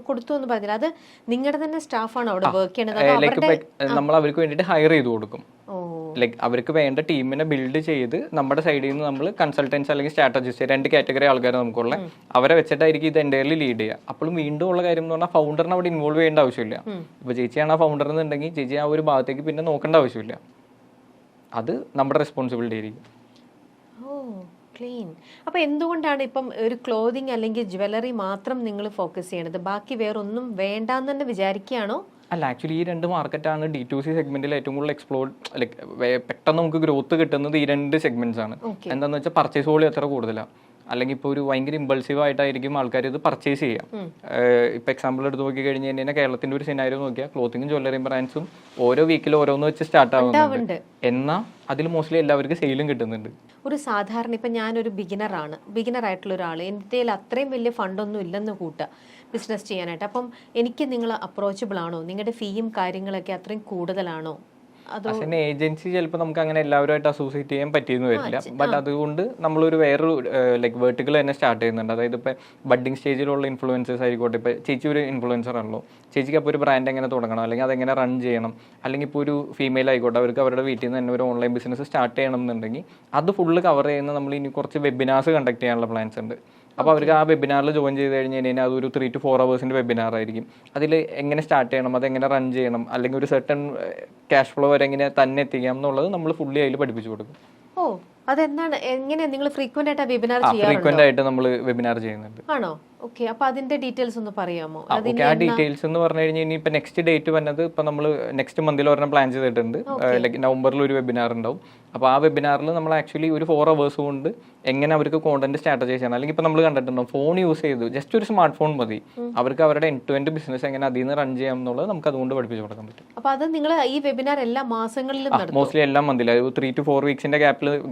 S2: കൊടുത്തു എന്ന് പറഞ്ഞില്ല, അത് നിങ്ങളുടെ തന്നെ സ്റ്റാഫാണോ അവിടെ വർക്ക് ചെയ്യണത്?
S1: നമ്മൾ അവർക്ക് വേണ്ടിയിട്ട് ഹയർ ചെയ്ത് കൊടുക്കും.
S2: ഓ,
S1: ലൈക്ക് അവർക്ക് വേണ്ട ടീമിനെ ബിൽഡ് ചെയ്ത് നമ്മുടെ സൈഡിൽ നിന്ന് നമ്മൾ കൺസൾട്ടൻസ് അല്ലെങ്കിൽ സ്ട്രാറ്റജിസ്റ്റ് 2 കാറ്റഗറി ആൾക്കാർ നമുക്കുള്ള, അവരെ വെച്ചിട്ടായിരിക്കും ഇത് എൻ്റയർലി ലീഡ് ചെയ്യുക. അപ്പോഴും വീണ്ടും ഉള്ള കാര്യം എന്ന് പറഞ്ഞാൽ ഫൗണ്ടറിനെ അവിടെ ഇൻവോൾവ് ചെയ്യേണ്ട ആവശ്യമില്ല. ഇപ്പോൾ ചേച്ചിയാണ് ആ ഫൗണ്ടർ എന്നുണ്ടെങ്കിൽ ചേച്ചി ആ ഒരു ഭാഗത്തേക്ക് പിന്നെ നോക്കേണ്ട ആവശ്യമില്ല. അത് നമ്മുടെ റെസ്പോൺസിബിലിറ്റി ആയിരിക്കും.
S2: ഓ, ക്ലീൻ. അപ്പോൾ എന്തുകൊണ്ടാണ് ഇപ്പം ഒരു ക്ലോതിങ് അല്ലെങ്കിൽ ജ്വല്ലറി മാത്രം നിങ്ങൾ ഫോക്കസ് ചെയ്യണത്? ബാക്കി വേറൊന്നും വേണ്ടാന്ന് തന്നെ വിചാരിക്കുകയാണോ?
S1: അല്ല, ആക്ച്വലി ഈ 2 മാർക്കറ്റാണ് D2C സെഗ്മെന്റിൽ ഏറ്റവും കൂടുതൽ എക്സ്പ്ലോർ, ലൈക്ക് പെട്ടെന്ന് നമുക്ക് ഗ്രോത്ത് കിട്ടുന്നത് ഈ 2 സെഗ്മെന്റ്സ് ആണ്. എന്താണെന്ന് വെച്ചാൽ പർച്ചേസ് വോളിയം എത്ര കൂടുതലാണ്, അല്ലെങ്കിൽ ഇപ്പോൾ ഒരു ഭയങ്കര ഇമ്പൾസീവ് ആയിട്ടായിരിക്കും ആൾക്കാർ ഇത് പർച്ചേസ് ചെയ്യാം. ഇപ്പോൾ എക്സാമ്പിൾ എടുത്ത് നോക്കി കഴിഞ്ഞ് കഴിഞ്ഞാൽ കേരളത്തിന്റെ ഒരു സിനാരിയോ നോക്കിയാൽ ക്ലോത്തിങ്ങും ജ്വല്ലറിയും ബ്രാൻഡ്സും ഓരോ വീക്കിലും ഓരോന്ന് വെച്ച് സ്റ്റാർട്ട് ആവുന്നുണ്ട്. എന്നാൽ അതിൽ മോസ്റ്റ്ലി എല്ലാവർക്കും സെയിലും കിട്ടുന്നുണ്ട്.
S2: ഒരു സാധാരണ ഇപ്പം ഞാനൊരു ബിഗിനർ ആയിട്ടുള്ള ഒരാൾ, എൻ്റെ കയ്യിൽ അത്രയും വലിയ ഫണ്ടൊന്നും ഇല്ലെന്ന് കൂട്ടുക ബിസിനസ് ചെയ്യാനായിട്ട്. അപ്പം എനിക്ക് നിങ്ങൾ അപ്രോച്ചബിൾ ആണോ? നിങ്ങളുടെ ഫീയും കാര്യങ്ങളൊക്കെ അത്രയും കൂടുതലാണോ?
S1: ഏജൻസി ചിലപ്പോൾ നമുക്ക് അങ്ങനെ എല്ലാവരുമായിട്ട് അസോസിയേറ്റ് ചെയ്യാൻ പറ്റിയെന്ന് വരില്ല. ബട്ട് അതുകൊണ്ട് നമ്മളൊരു വേറൊരു ലൈക്ക് വെർട്ടിക്കൽ തന്നെ സ്റ്റാർട്ട് ചെയ്യുന്നുണ്ട്. അതായത് ഇപ്പോൾ ബഡ്ഡിങ് സ്റ്റേജിലുള്ള ഇൻഫ്ലുവൻസേഴ്സ് ആയിക്കോട്ടെ. ഇപ്പോൾ ചേച്ചി ഒരു ഇൻഫ്ലുവൻസർ ആണല്ലോ, ചേച്ചിക്ക് അപ്പോൾ ഒരു ബ്രാൻഡ് എങ്ങനെ തുടങ്ങണം, അല്ലെങ്കിൽ അതെങ്ങനെ റൺ ചെയ്യണം, അല്ലെങ്കിൽ ഇപ്പോൾ ഒരു ഫീമെയിൽ ആയിക്കോട്ടെ, അവർക്ക് അവരുടെ വീട്ടിൽ നിന്ന് തന്നെ ഒരു ഓൺലൈൻ ബിസിനസ് സ്റ്റാർട്ട് ചെയ്യണം എന്നുണ്ടെങ്കിൽ അത് ഫുള്ള് കവർ ചെയ്യുന്ന നമ്മൾ ഇനി കുറച്ച് വെബിനാർസ് കണ്ടക്ട് ചെയ്യാനുള്ള പ്ലാൻസ് ഉണ്ട്. അപ്പോൾ അവർക്ക് ആ വെബിനാറിൽ ജോയിൻ ചെയ്ത് കഴിഞ്ഞ് കഴിഞ്ഞാൽ അതൊരു 3 to 4 hours വെബിനാർ ആയിരിക്കും. അതിൽ എങ്ങനെ സ്റ്റാർട്ട് ചെയ്യണം, അതെങ്ങനെ റൺ ചെയ്യണം, അല്ലെങ്കിൽ ഒരു സെർട്ടൺ ക്യാഷ് ഫ്ലോ വരെ എങ്ങനെ തന്നെ എത്തിക്കാം എന്നുള്ളത് നമ്മൾ ഫുള്ളി അതിൽ പഠിപ്പിച്ചു കൊടുക്കും.
S2: ഓ, അതെന്താണ്, എങ്ങനെ നിങ്ങൾ ഫ്രീക്വന്റ് ആയിട്ട് വെബിനാർ
S1: ഫ്രീക്വന്റ് ആയിട്ട് നമ്മൾ വെബിനാർ ചെയ്യുന്നുണ്ട്.
S2: ആണോ? ഓക്കെ. അപ്പൊ അതിന്റെ ഡീറ്റെയിൽസ് ഒന്ന് പറയാമോ?
S1: ആ ഡീറ്റെയിൽസ് എന്ന് പറഞ്ഞു കഴിഞ്ഞാൽ ഇനി ഇപ്പൊ നെക്സ്റ്റ് ഡേറ്റ് വന്നത് ഇപ്പൊ നമ്മൾ നെക്സ്റ്റ് മന്തിൽ ഒരെണ്ണം പ്ലാൻ ചെയ്തിട്ടുണ്ട്. ലൈക്ക് നവംബറിൽ ഒരു വെബിനാർ ഉണ്ടാവും. അപ്പോൾ ആ വെബിനാറിൽ നമ്മൾ ആക്ച്വലി ഒരു 4 hours കൊണ്ട് എങ്ങനെ അവർക്ക് കോണ്ടന്റ് സ്ട്രാറ്റജൈസ് ചെയ്യണം, അല്ലെങ്കിൽ ഇപ്പൊ നമ്മൾ കണ്ടിട്ടുണ്ടോ ഫോൺ യൂസ് ചെയ്ത് ജസ്റ്റ് ഒരു സ്മാർട്ട് ഫോൺ മതി അവർക്ക് അവരുടെ എൻഡ് ടു എൻഡ് ബിസിനസ് എങ്ങനെ അതിൽ നിന്ന് റൺ ചെയ്യാം എന്നുള്ളത് നമുക്ക് അതുകൊണ്ട് പഠിപ്പിച്ചു കൊടുക്കാൻ പറ്റും.
S2: അപ്പൊ അത് നിങ്ങൾ ഈ വെബിനാർ എല്ലാ മാസങ്ങളിലും
S1: മോസ്റ്റ്ലി എല്ലാ മന്തിൽ 3 to 4 weeks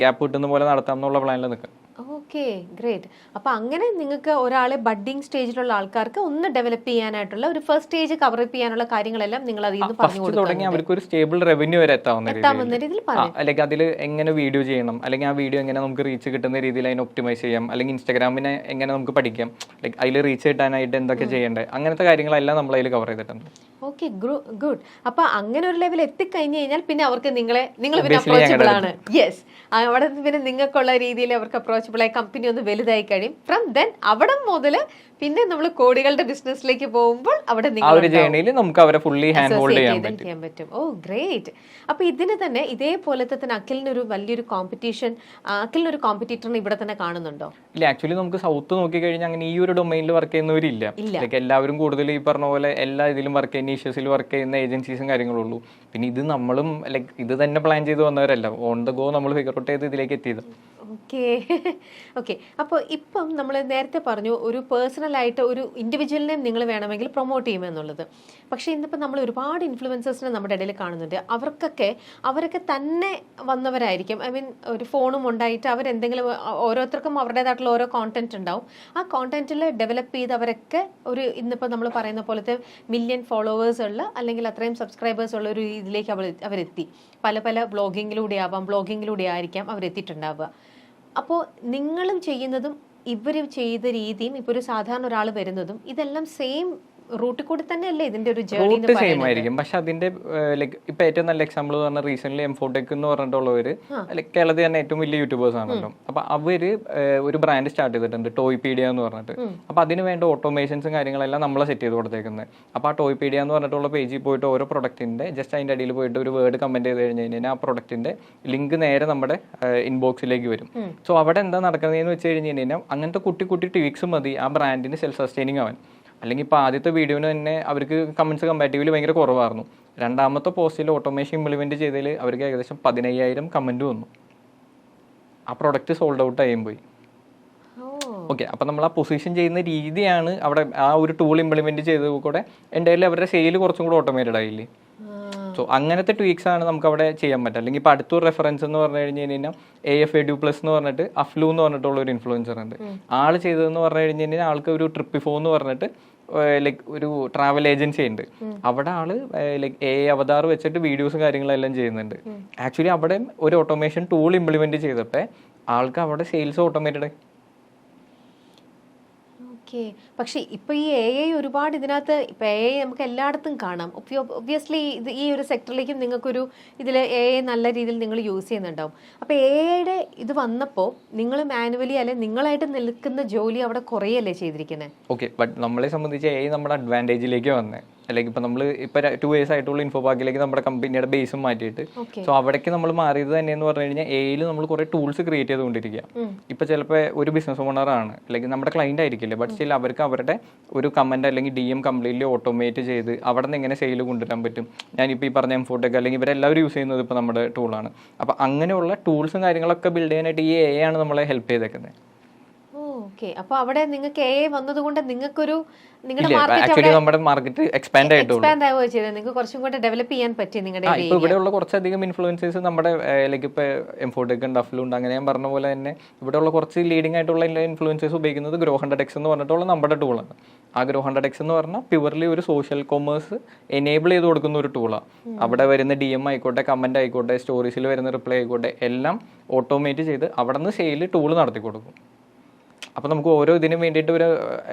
S1: ഗ്യാപ്പ് കിട്ടുന്ന പോലെ നടത്താം എന്നുള്ള പ്ലാനിൽ നിൽക്കാം.
S2: Okay, great. അപ്പൊ അങ്ങനെ നിങ്ങൾക്ക് ഒരാളെ ബഡ്ഡിംഗ് സ്റ്റേജിലുള്ള ആൾക്കാർക്ക് ഒന്ന് ഡെവലപ്പ് ചെയ്യാനായിട്ടുള്ള ഒരു ഫസ്റ്റ് സ്റ്റേജ് കവർ ചെയ്യാനുള്ള കാര്യങ്ങളെല്ലാം നിങ്ങൾ അതിൽ നിന്ന് പറഞ്ഞു
S1: തുടങ്ങി അവർക്ക് ഒരു സ്റ്റേബിൾ റവന്യൂ വരെ എത്താവുന്ന രീതിയിൽ, അല്ലെങ്കിൽ അതിൽ എങ്ങനെ വീഡിയോ ചെയ്യണം, അല്ലെങ്കിൽ ആ വീഡിയോ എങ്ങനെ നമുക്ക് റീച്ച് കിട്ടുന്ന രീതിയിൽ അതിനെ ഒപ്റ്റിമൈസ് ചെയ്യാം, അല്ലെങ്കിൽ ഇൻസ്റ്റാഗ്രാമിനെ എങ്ങനെ നമുക്ക് പഠിക്കാം, ലൈക്ക് അതിൽ റീച്ച് കിട്ടാനായിട്ട് എന്തൊക്കെ ചെയ്യേണ്ടത്, അങ്ങനത്തെ കാര്യങ്ങളെല്ലാം നമ്മൾ അതിൽ കവർ ചെയ്തിട്ടുണ്ട്.
S2: Okay, good. അപ്പൊ അങ്ങനെ ഒരു ലെവൽ എത്തിക്കഴിഞ്ഞു കഴിഞ്ഞാൽ പിന്നെ അവർക്ക് നിങ്ങൾ പിന്നെ അപ്രോച്ചബിൾ ആണ്. യെസ്, അവിടെ പിന്നെ നിങ്ങൾക്കുള്ള രീതിയിൽ അവർക്ക് അപ്രോച്ചബിൾ ആയി കമ്പനി ഒന്ന് വലുതായി കഴിയും. ഫ്രം ദെൻ അവിടെ മുതൽ പിന്നെ നമ്മൾ കോടികളുടെ ബിസിനസ്സിലേക്ക് പോകുമ്പോൾ അവിടെ
S1: നമുക്ക് അവരെ ഫുള്ളി ഹാൻഡ് ഹോൾഡ്
S2: ചെയ്യാൻ പറ്റും. ഓ, ഗ്രേറ്റ്. അപ്പൊ ഇതിന് തന്നെ ഇതേപോലത്തെ തന്നെ അഖിലിനൊരു വലിയൊരു കോമ്പറ്റീഷൻ, അഖിലിനൊരു കോമ്പറ്റീറ്ററിനെ ഇവിടെ തന്നെ കാണുന്നുണ്ടോ?
S1: ഇല്ല, ആക്ച്വലി നമുക്ക് സൗത്ത് നോക്കി കഴിഞ്ഞാൽ അങ്ങനെ ഈ ഒരു ഡൊമൈനിൽ വർക്ക് ചെയ്യുന്നവരില്ല. ലൈക്ക് എല്ലാവരും കൂടുതൽ ഈ പറഞ്ഞ പോലെ എല്ലാ ഇതിലും വർക്ക് ചെയ്യുന്ന ഇഷ്യൂസിൽ വർക്ക് ചെയ്യുന്ന ഏജൻസീസും കാര്യങ്ങളുള്ളൂ. പിന്നെ ഇത് നമ്മളും ലൈക്ക് ഇത് തന്നെ പ്ലാൻ ചെയ്ത് വന്നവരല്ല, ഓൺ ദ ഗോ നമ്മൾ ഫിഗർ ഔട്ട് ചെയ്ത് ഇതിലേക്ക് എത്തിയത്.
S2: ഓക്കെ. അപ്പോൾ ഇപ്പം നമ്മൾ നേരത്തെ പറഞ്ഞു ഒരു പേഴ്സണലായിട്ട് ഒരു ഇൻഡിവിജ്വലിനെ നിങ്ങൾ വേണമെങ്കിൽ പ്രൊമോട്ട് ചെയ്യുമെന്നുള്ളത്. പക്ഷേ ഇന്നിപ്പോൾ നമ്മൾ ഒരുപാട് ഇൻഫ്ലുവൻസേഴ്സിനെ നമ്മുടെ ഇടയിൽ കാണുന്നുണ്ട്. അവരൊക്കെ തന്നെ വന്നവരായിരിക്കും. ഐ മീൻ ഒരു ഫോണും ഉണ്ടായിട്ട് അവരെന്തെങ്കിലും, ഓരോരുത്തർക്കും അവരുടേതായിട്ടുള്ള ഓരോ കോണ്ടന്റ് ഉണ്ടാവും. ആ കോണ്ടന്റിൽ ഡെവലപ്പ് ചെയ്തവരൊക്കെ ഒരു ഇന്നിപ്പോൾ നമ്മൾ പറയുന്ന പോലത്തെ മില്യൺ ഫോളോവേഴ്സ് ഉള്ള അല്ലെങ്കിൽ അത്രയും സബ്സ്ക്രൈബേഴ്സ് ഉള്ള ഒരു ഇതിലേക്ക് അവരെത്തി. പല ബ്ലോഗിങ്ങിലൂടെ ആയിരിക്കാം അവരെത്തിയിട്ടുണ്ടാവുക. അപ്പോൾ നിങ്ങളും ചെയ്യുന്നതും ഇവർ ചെയ്ത രീതിയും ഇപ്പോൾ ഒരു സാധാരണ ഒരാൾ വരുന്നതും ഇതെല്ലാം സെയിം റൂട്ടിൽ കൂടി തന്നെയല്ലേ ഇതിന്റെ ഒരു ജേർണി
S1: സെയിം ആയിരിക്കും. പക്ഷെ അതിന്റെ ലൈക്ക് ഇപ്പൊ ഏറ്റവും നല്ല എക്സാമ്പിൾ പറഞ്ഞാൽ റീസെന്റ് എംഫോടെക് എന്ന് പറഞ്ഞിട്ടുള്ളവര് കേരളത്തിൽ തന്നെ ഏറ്റവും വലിയ യൂട്യൂബേഴ്സ് ആണല്ലോ. അപ്പൊ അവര് ഒരു ബ്രാൻഡ് സ്റ്റാർട്ട് ചെയ്തിട്ടുണ്ട്, ടോയ്പീഡിയ എന്ന് പറഞ്ഞിട്ട്. അപ്പൊ അതിന് വേണ്ട ഓട്ടോമേഷൻസും കാര്യങ്ങളെല്ലാം നമ്മളെ സെറ്റ് ചെയ്ത് കൊടുത്തേക്കുന്നത്. അപ്പൊ ആ ടോയ്പീഡിയ എന്ന് പറഞ്ഞിട്ടുള്ള പേജിൽ പോയിട്ട് ഓരോ പ്രൊഡക്റ്റിന്റെ ജസ്റ്റ് അതിന്റെ അടിയിൽ പോയിട്ട് ഒരു വേർഡ് കമന്റ് ചെയ്ത് കഴിഞ്ഞ് കഴിഞ്ഞാൽ ആ പ്രൊഡക്റ്റിന്റെ ലിങ്ക് നേരെ നമ്മുടെ ഇൻബോക്സിലേക്ക് വരും. സോ അവിടെ എന്താ നടക്കുന്നതെന്ന് വെച്ച് കഴിഞ്ഞ് കഴിഞ്ഞാൽ അങ്ങനത്തെ കുട്ടി ട്വീക്സ് മതി ആ ബ്രാൻഡിന് സെൽഫ് സസ്റ്റൈനിങ് ആവാൻ. അല്ലെങ്കിൽ ഇപ്പോൾ ആദ്യത്തെ വീഡിയോന് തന്നെ അവർക്ക് കമൻറ്റ്സ് കമ്പാരിറ്റീവ്ലി ഭയങ്കര കുറവായിരുന്നു. രണ്ടാമത്തെ പോസ്റ്റിൽ ഓട്ടോമേഷൻ ഇംപ്ലിമെൻറ്റ് ചെയ്തതിൽ അവർക്ക് ഏകദേശം 15,000 കമൻറ്റ് വന്നു. ആ പ്രൊഡക്റ്റ് സോൾഡ് ഔട്ട് ആയും പോയി. ഓക്കെ, അപ്പം നമ്മൾ ആ പൊസിഷൻ ചെയ്യുന്ന രീതിയാണ് അവിടെ ആ ഒരു ടൂൾ ഇംപ്ലിമെൻറ്റ് ചെയ്തത് കൂടെ എൻ്റെ അവരുടെ സെയിൽ കുറച്ചും കൂടെ ഓട്ടോമേറ്റഡ് ആയില്ലേ. സോ അങ്ങനത്തെ ട്വീക്സ് ആണ് നമുക്ക് അവിടെ ചെയ്യാൻ പറ്റുക. അല്ലെങ്കിൽ ഇപ്പോൾ അടുത്തൊരു റെഫറൻസ് എന്ന് പറഞ്ഞു കഴിഞ്ഞ് കഴിഞ്ഞാൽ AFADU+ എന്ന് പറഞ്ഞിട്ട് അഫ്ലു എന്ന് പറഞ്ഞിട്ടുള്ള ഒരു ഇൻഫ്ലുവൻസർ ഉണ്ട്. ആൾ ചെയ്തതെന്ന് പറഞ്ഞു കഴിഞ്ഞ് കഴിഞ്ഞാൽ ആൾക്ക് ഒരു ട്രിപ്പിഫോ എന്ന് പറഞ്ഞിട്ട് ലൈക്ക് ഒരു ട്രാവൽ ഏജൻസി ഉണ്ട്. അവിടെ ആള് ലൈക്ക് AI അവതാർ വെച്ചിട്ട് വീഡിയോസും കാര്യങ്ങളെല്ലാം ചെയ്യുന്നുണ്ട്. ആക്ച്വലി അവിടെ ഒരു ഓട്ടോമേഷൻ ടൂൾ ഇംപ്ലിമെന്റ് ചെയ്തപ്പോൾ ആൾക്ക് അവിടെ സെയിൽസ് ഓട്ടോമേറ്റഡ്.
S2: ഓക്കെ. പക്ഷെ ഇപ്പൊ ഈ AI ഒരുപാട് ഇതിനകത്ത് ഇപ്പൊ AI നമുക്ക് എല്ലായിടത്തും കാണാം. ഒബ്വിയസ്ലി ഇത് ഈ ഒരു സെക്ടറിലേക്കും നിങ്ങൾക്കൊരു ഇതിൽ AI നല്ല രീതിയിൽ നിങ്ങൾ യൂസ് ചെയ്യുന്നുണ്ടാവും. അപ്പൊ AIയുടെ ഇത് വന്നപ്പോൾ നിങ്ങൾ മാനുവലി അല്ലെ നിങ്ങളായിട്ട് നിൽക്കുന്ന ജോലി അവിടെ കുറയല്ലേ ചെയ്തിരിക്കുന്നത്?
S1: ഓക്കെ, ബട്ട് നമ്മളെ സംബന്ധിച്ച് AI നമ്മുടെ അഡ്വാൻറ്റേജിലേക്ക് വന്നേ. അല്ലെങ്കിൽ ഇപ്പം നമ്മൾ ഇപ്പം 2 years ആയിട്ടുള്ള ഇൻഫോപാക്കിലേക്ക് നമ്മുടെ കമ്പനിയുടെ ബേസും മാറ്റിയിട്ട് സോ അവിടേക്ക് നമ്മൾ മാറിയത് തന്നെയെന്ന് പറഞ്ഞു കഴിഞ്ഞാൽ AI നമ്മൾ കുറേ ടൂൾസ് ക്രിയേറ്റ് ചെയ്തുകൊണ്ടിരിക്കുക. ഇപ്പം ചിലപ്പോൾ ഒരു ബിസിനസ് ഓണറാണ് അല്ലെങ്കിൽ നമ്മുടെ ക്ലൈന്റ് ആയിരിക്കില്ല, ബട്ട് സ്റ്റിൽ അവർക്ക് അവരുടെ ഒരു കമന്റ് അല്ലെങ്കിൽ DM കംപ്ലീറ്റ്ലി ഓട്ടോമേറ്റ് ചെയ്ത് അവിടെ നിന്ന് എങ്ങനെ സെയിൽ കൊണ്ടുവരാൻ പറ്റും. ഞാനിപ്പോൾ ഈ പറഞ്ഞ M4Tech അല്ലെങ്കിൽ ഇവരെല്ലാവരും യൂസ് ചെയ്യുന്നത് ഇപ്പോൾ നമ്മുടെ ടൂളാണ്. അപ്പം അങ്ങനെയുള്ള ടൂൾസും കാര്യങ്ങളൊക്കെ ബിൽഡ് ചെയ്യാനായിട്ട് ഈ AI ആണ് നമ്മളെ ഹെൽപ്പ് ചെയ്തേക്കുന്നത്.
S2: ഓക്കെ. അപ്പൊ അവിടെ നിങ്ങൾക്ക് AI വന്നതുകൊണ്ട് നിങ്ങൾക്കൊരു
S1: ആക്ച്വലി നമ്മുടെ മാർക്കറ്റ് എക്സ്പാൻഡ് ആയിട്ടുള്ളൂ.
S2: എക്സ്പാൻഡ് ആവുകയോ ചെയ്തത് നിങ്ങൾക്ക് കുറച്ചും കൂടെ ഡെവലപ്പ് ചെയ്യാൻ പറ്റി നിങ്ങളുടെ
S1: ഇപ്പൊ ഇവിടെയുള്ള കുറച്ചധികം ഇൻഫ്ലുവൻസേഴ്സ് നമ്മുടെ ലൈക്ക് ഇപ്പൊ M4Tech ഉണ്ട്, അഫ്ലുണ്ട്, അങ്ങനെ ഞാൻ പറഞ്ഞ പോലെ തന്നെ ഇവിടെയുള്ള കുറച്ച് ലീഡിംഗ് ആയിട്ടുള്ള ഇൻഫ്ലുവൻസേഴ്സ് ഉപയോഗിക്കുന്നത് Grow 100X എന്ന് പറഞ്ഞിട്ടുള്ള നമ്മുടെ ടൂളാണ്. ആ Grow 100X എന്ന് പറഞ്ഞാൽ പ്യുവർലി ഒരു സോഷ്യൽ കൊമേഴ്സ് എനേബിൾ ചെയ്ത് കൊടുക്കുന്ന ഒരു ടൂളാണ്. അവിടെ വരുന്ന DM ആയിക്കോട്ടെ, കമന്റ് ആയിക്കോട്ടെ, സ്റ്റോറീസിൽ വരുന്ന റിപ്ലൈ ആയിക്കോട്ടെ, എല്ലാം ഓട്ടോമേറ്റ് ചെയ്ത് അവിടെ നിന്ന് സെയിൽ ടൂൾ നടത്തി കൊടുക്കും. അപ്പോൾ നമുക്ക് ഓരോ ഇതിനും വേണ്ടിയിട്ട് ഒരു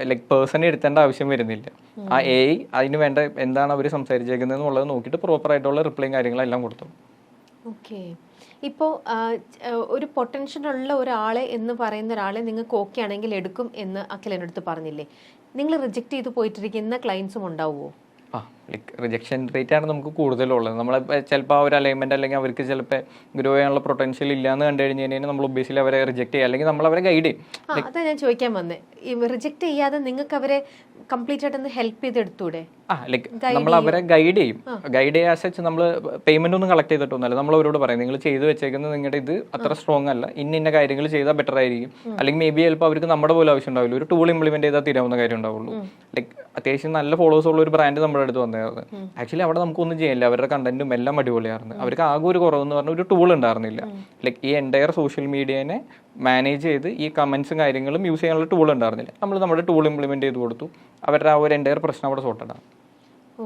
S1: ലൈക്ക് പേഴ്സണെ എടുത്തേണ്ട ആവശ്യം വരുന്നില്ല. ആ AI അതിന് വേണ്ട എന്താണ് അവർ സംസാരിച്ചേക്കുന്നത് എന്നുള്ളത് നോക്കിയിട്ട് പ്രോപ്പർ ആയിട്ടുള്ള റിപ്ലൈയും കാര്യങ്ങളെല്ലാം കൊടുത്തു.
S2: ഓക്കെ. ഇപ്പോൾ ഒരു പൊട്ടൻഷ്യൽ ഉള്ള ഒരാളെ എന്ന് പറയുന്ന ഒരാളെ നിങ്ങൾക്ക് ഓക്കെ ആണെങ്കിൽ എടുക്കും എന്ന് അഖിൽ എൻ്റെ അടുത്ത് പറഞ്ഞില്ലേ? നിങ്ങൾ റിജക്ട് ചെയ്ത് പോയിട്ടിരിക്കുന്ന ക്ലയൻസും ഉണ്ടാവുമോ?
S1: ലൈക്ക് റിജക്ഷൻ റേറ്റ് ആണ് നമുക്ക് കൂടുതലുള്ളത്. നമ്മൾ ചിലപ്പോൾ ആ ഒരു അലൈൻമെന്റ് അല്ലെങ്കിൽ അവർക്ക് ചിലപ്പോൾ ഗ്രോ ചെയ്യാനുള്ള പൊട്ടൻഷ്യൽ ഇല്ലാന്ന് കണ്ടു കഴിഞ്ഞ് കഴിഞ്ഞാൽ നമ്മൾ ഒബ്വിയസ്ലി അവരെ റിജക്ട് ചെയ്യുക അല്ലെങ്കിൽ നമ്മൾ അവരെ ഗൈഡ് ചെയ്യും.
S2: അതാ ഞാൻ ചോദിക്കാൻ വന്നേ, ഈ റിജക്ട് ചെയ്യാതെ നിങ്ങൾക്ക് അവരെ കംപ്ലീറ്റ് ആയിട്ട് ഹെൽപ്പ് ചെയ്തെടുത്തൂടെ?
S1: ലൈക്ക് നമ്മൾ അവരെ ഗൈഡ് ചെയ്യും. ഗൈഡ് ചെയ്യാൻ നമ്മൾ പേയ്മെന്റ് ഒന്നും കളക്ട് ചെയ്തിട്ടൊന്നുമല്ല. നമ്മൾ അവരോട് പറയും നിങ്ങൾ ചെയ്ത് വെച്ചേക്കുന്നത് നിങ്ങളുടെ ഇത് അത്ര സ്ട്രോങ് അല്ല, ഇന്ന കാര്യങ്ങൾ ചെയ്താൽ ബെറ്റർ ആയിരിക്കും. അല്ലെങ്കിൽ മേ ബി ചിലപ്പോൾ അവർക്ക് നമ്മുടെ പോലെ ആവശ്യം ഉണ്ടാവില്ല, ഒരു ടൂൾ ഇംപ്ലിമെന്റ് ചെയ്താൽ തീരാവുന്ന കാര്യം ഉണ്ടാവുള്ളൂ. ലൈക്ക് അത്യാവശ്യം നല്ല ഫോളോവേഴ്സ് ഉള്ള ഒരു ബ്രാൻഡ് നമ്മുടെ അടുത്ത് വന്നായിരുന്നു. ആക്ച്വലി അവിടെ നമുക്കൊന്നും ചെയ്യാനില്ല, അവരുടെ കണ്ടന്റും എല്ലാം അടിപൊളിയായിരുന്നു. അവർക്ക് ആകെ ഒരു കുറവെന്ന് പറഞ്ഞ ഒരു ടൂൾ ഉണ്ടായിരുന്നില്ല. ലൈക്ക് ഈ എൻ്റയർ സോഷ്യൽ മീഡിയനെ മാനേജ് ചെയ്ത് ഈ കമന്റ്സും കാര്യങ്ങളും യൂസ് ചെയ്യാനുള്ള ടൂൾ ഉണ്ടായിരുന്നില്ല. നമ്മൾ നമ്മുടെ ടൂൾ ഇംപ്ലിമെന്റ് ചെയ്ത് കൊടുത്തു, അവരുടെ ആ ഒരു എൻ്റയർ പ്രശ്നം അവിടെ സോർട്ടഡ് ആണ്.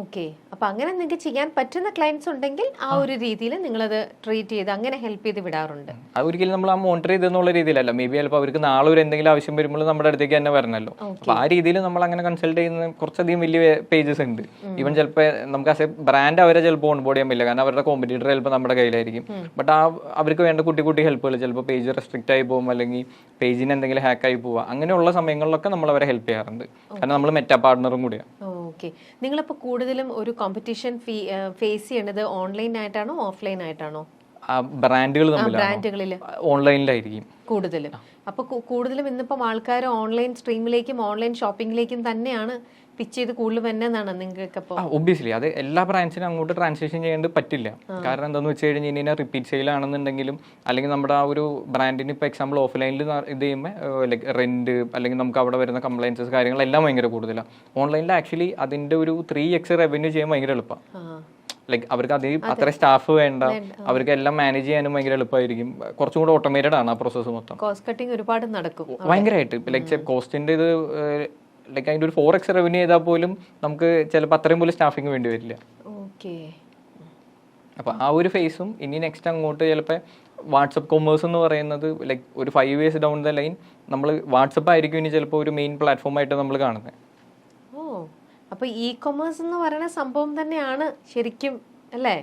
S2: ഓക്കെ. അപ്പൊ അങ്ങനെ നിങ്ങൾക്ക് ചെയ്യാൻ പറ്റുന്ന ക്ലയൻസ് ഉണ്ടെങ്കിൽ ആ ഒരു രീതിയിൽ നിങ്ങളത് ട്രീറ്റ് ചെയ്ത് അങ്ങനെ ഹെൽപ്പ് ചെയ്ത് വിടാറുണ്ട്.
S1: ഒരിക്കലും നമ്മൾ ആ മോണിറ്റർ ചെയ്തെന്നുള്ള രീതിയിലല്ല. മേ ബി ചിലപ്പോൾ അവർക്ക് നാളെ ഒരു എന്തെങ്കിലും ആവശ്യം വരുമ്പോൾ നമ്മുടെ അടുത്തേക്ക് തന്നെ വരണമല്ലോ. അപ്പൊ ആ രീതിയിൽ നമ്മൾ അങ്ങനെ കൺസൾട്ട് ചെയ്യുന്ന കുറച്ചധികം വലിയ പേജസ് ഉണ്ട്. ഈവൻ ചിലപ്പോൾ നമുക്ക് ആസ് എ ബ്രാൻഡ് അവരെ ചിലപ്പോൾ ഓൺബോർഡ് ചെയ്യാൻ പറ്റില്ല, കാരണം അവരുടെ കോമ്പറ്റീറ്റർ ചിലപ്പോൾ നമ്മുടെ കയ്യിലായിരിക്കും. ബട്ട് ആ അവർക്ക് വേണ്ട കുട്ടി ഹെൽപ്പുകൾ ചിലപ്പോൾ പേജ് റെസ്ട്രിക്റ്റ് ആയി പോകും, അല്ലെങ്കിൽ പേജിന് എന്തെങ്കിലും ഹാക്കായി പോവുക, അങ്ങനെയുള്ള സമയങ്ങളിലൊക്കെ നമ്മൾ അവരെ ഹെൽപ്പ് ചെയ്യാറുണ്ട്. കാരണം നമ്മൾ മെറ്റാ പാർട്ണറും കൂടിയാണ്.
S2: ഓക്കെ. നിങ്ങളിപ്പോൾ കൂടുതലും ഒരു കോമ്പറ്റീഷൻ ഫേസ് ചെയ്യണത് ഓൺലൈൻ ആയിട്ടാണോ ഓഫ്ലൈൻ ആയിട്ടാണോ?
S1: ബ്രാൻഡുകൾ
S2: ബ്രാൻഡുകളിൽ
S1: ഓൺലൈനിലായിരിക്കും
S2: കൂടുതലും. അപ്പൊ കൂടുതലും ഇന്നിപ്പം ആൾക്കാർ ഓൺലൈൻ സ്ട്രീമിലേക്കും ഓൺലൈൻ ഷോപ്പിംഗിലേക്കും തന്നെയാണ് പിച്ച് ചെയ്ത് കൂടുതൽ വരുന്നതാണ് നിങ്ങൾക്ക്? അപ്പോൾ
S1: ഒബ്വിയസ്ലി അത് എല്ലാ ബ്രാൻഡ്സിനും അങ്ങോട്ട് ട്രാൻസാക്ഷൻ ചെയ്യേണ്ടി പറ്റില്ല. കാരണം എന്താണെന്ന് വെച്ച് കഴിഞ്ഞ് കഴിഞ്ഞാൽ റിപ്പീറ്റ് സെയിൽ ആണെന്നുണ്ടെങ്കിലും അല്ലെങ്കിൽ നമ്മുടെ ആ ഒരു ബ്രാൻഡിന് ഇപ്പോൾ എക്സാമ്പിൾ ഓഫ്ലൈനിൽ ഇത് ചെയ്യുമ്പോൾ ലൈക്ക് റെന്റ് അല്ലെങ്കിൽ നമുക്ക് അവിടെ വരുന്ന കംപ്ലൈൻസസ് കാര്യങ്ങളെല്ലാം ഭയങ്കര കൂടുതലാണ്. ഓൺലൈനിൽ ആക്ച്വലി അതിൻ്റെ ഒരു 3x റവന്യൂ ചെയ്യാൻ ഭയങ്കര എളുപ്പമാണ്. ലൈക്ക് അവർക്ക് അത്ര സ്റ്റാഫ് വേണ്ട, അവർക്ക് എല്ലാം മാനേജ് ചെയ്യാനും ഭയങ്കര എളുപ്പമായിരിക്കും. കുറച്ചും കൂടെ ഓട്ടോമേറ്റഡ് ആണ് ആ പ്രോസസ്സ് മൊത്തം.
S2: കോസ്റ്റ് കട്ടിങ് ഒരുപാട് നടക്കും
S1: ഭയങ്കരമായിട്ട്. ലൈക്ക് കോസ്റ്റിന്റെ ഇത് ലൈക്ക് അതിൻ്റെ ഒരു 4x റവന്യൂ ചെയ്താൽ പോലും നമുക്ക് ചിലപ്പോൾ അത്രയും പോലും സ്റ്റാഫിങ് വേണ്ടി വരില്ല.
S2: ഓക്കെ.
S1: അപ്പോൾ ആ ഒരു ഫേസും ഇനി നെക്സ്റ്റ് അങ്ങോട്ട് ചിലപ്പോൾ വാട്സപ്പ് കൊമേഴ്സ് എന്ന് പറയുന്നത് ലൈക്ക് ഒരു 5 years ഡൗൺ ദ ലൈൻ നമ്മൾ വാട്സപ്പ് ആയിരിക്കും ഇനി ചിലപ്പോൾ ഒരു മെയിൻ പ്ലാറ്റ്ഫോം ആയിട്ട് നമ്മൾ കാണുന്നത്.
S2: അപ്പൊ ഇ കൊമേഴ്സ് എന്ന് പറയുന്ന സംഭവം തന്നെയാണ് ശരിക്കും അല്ലേ?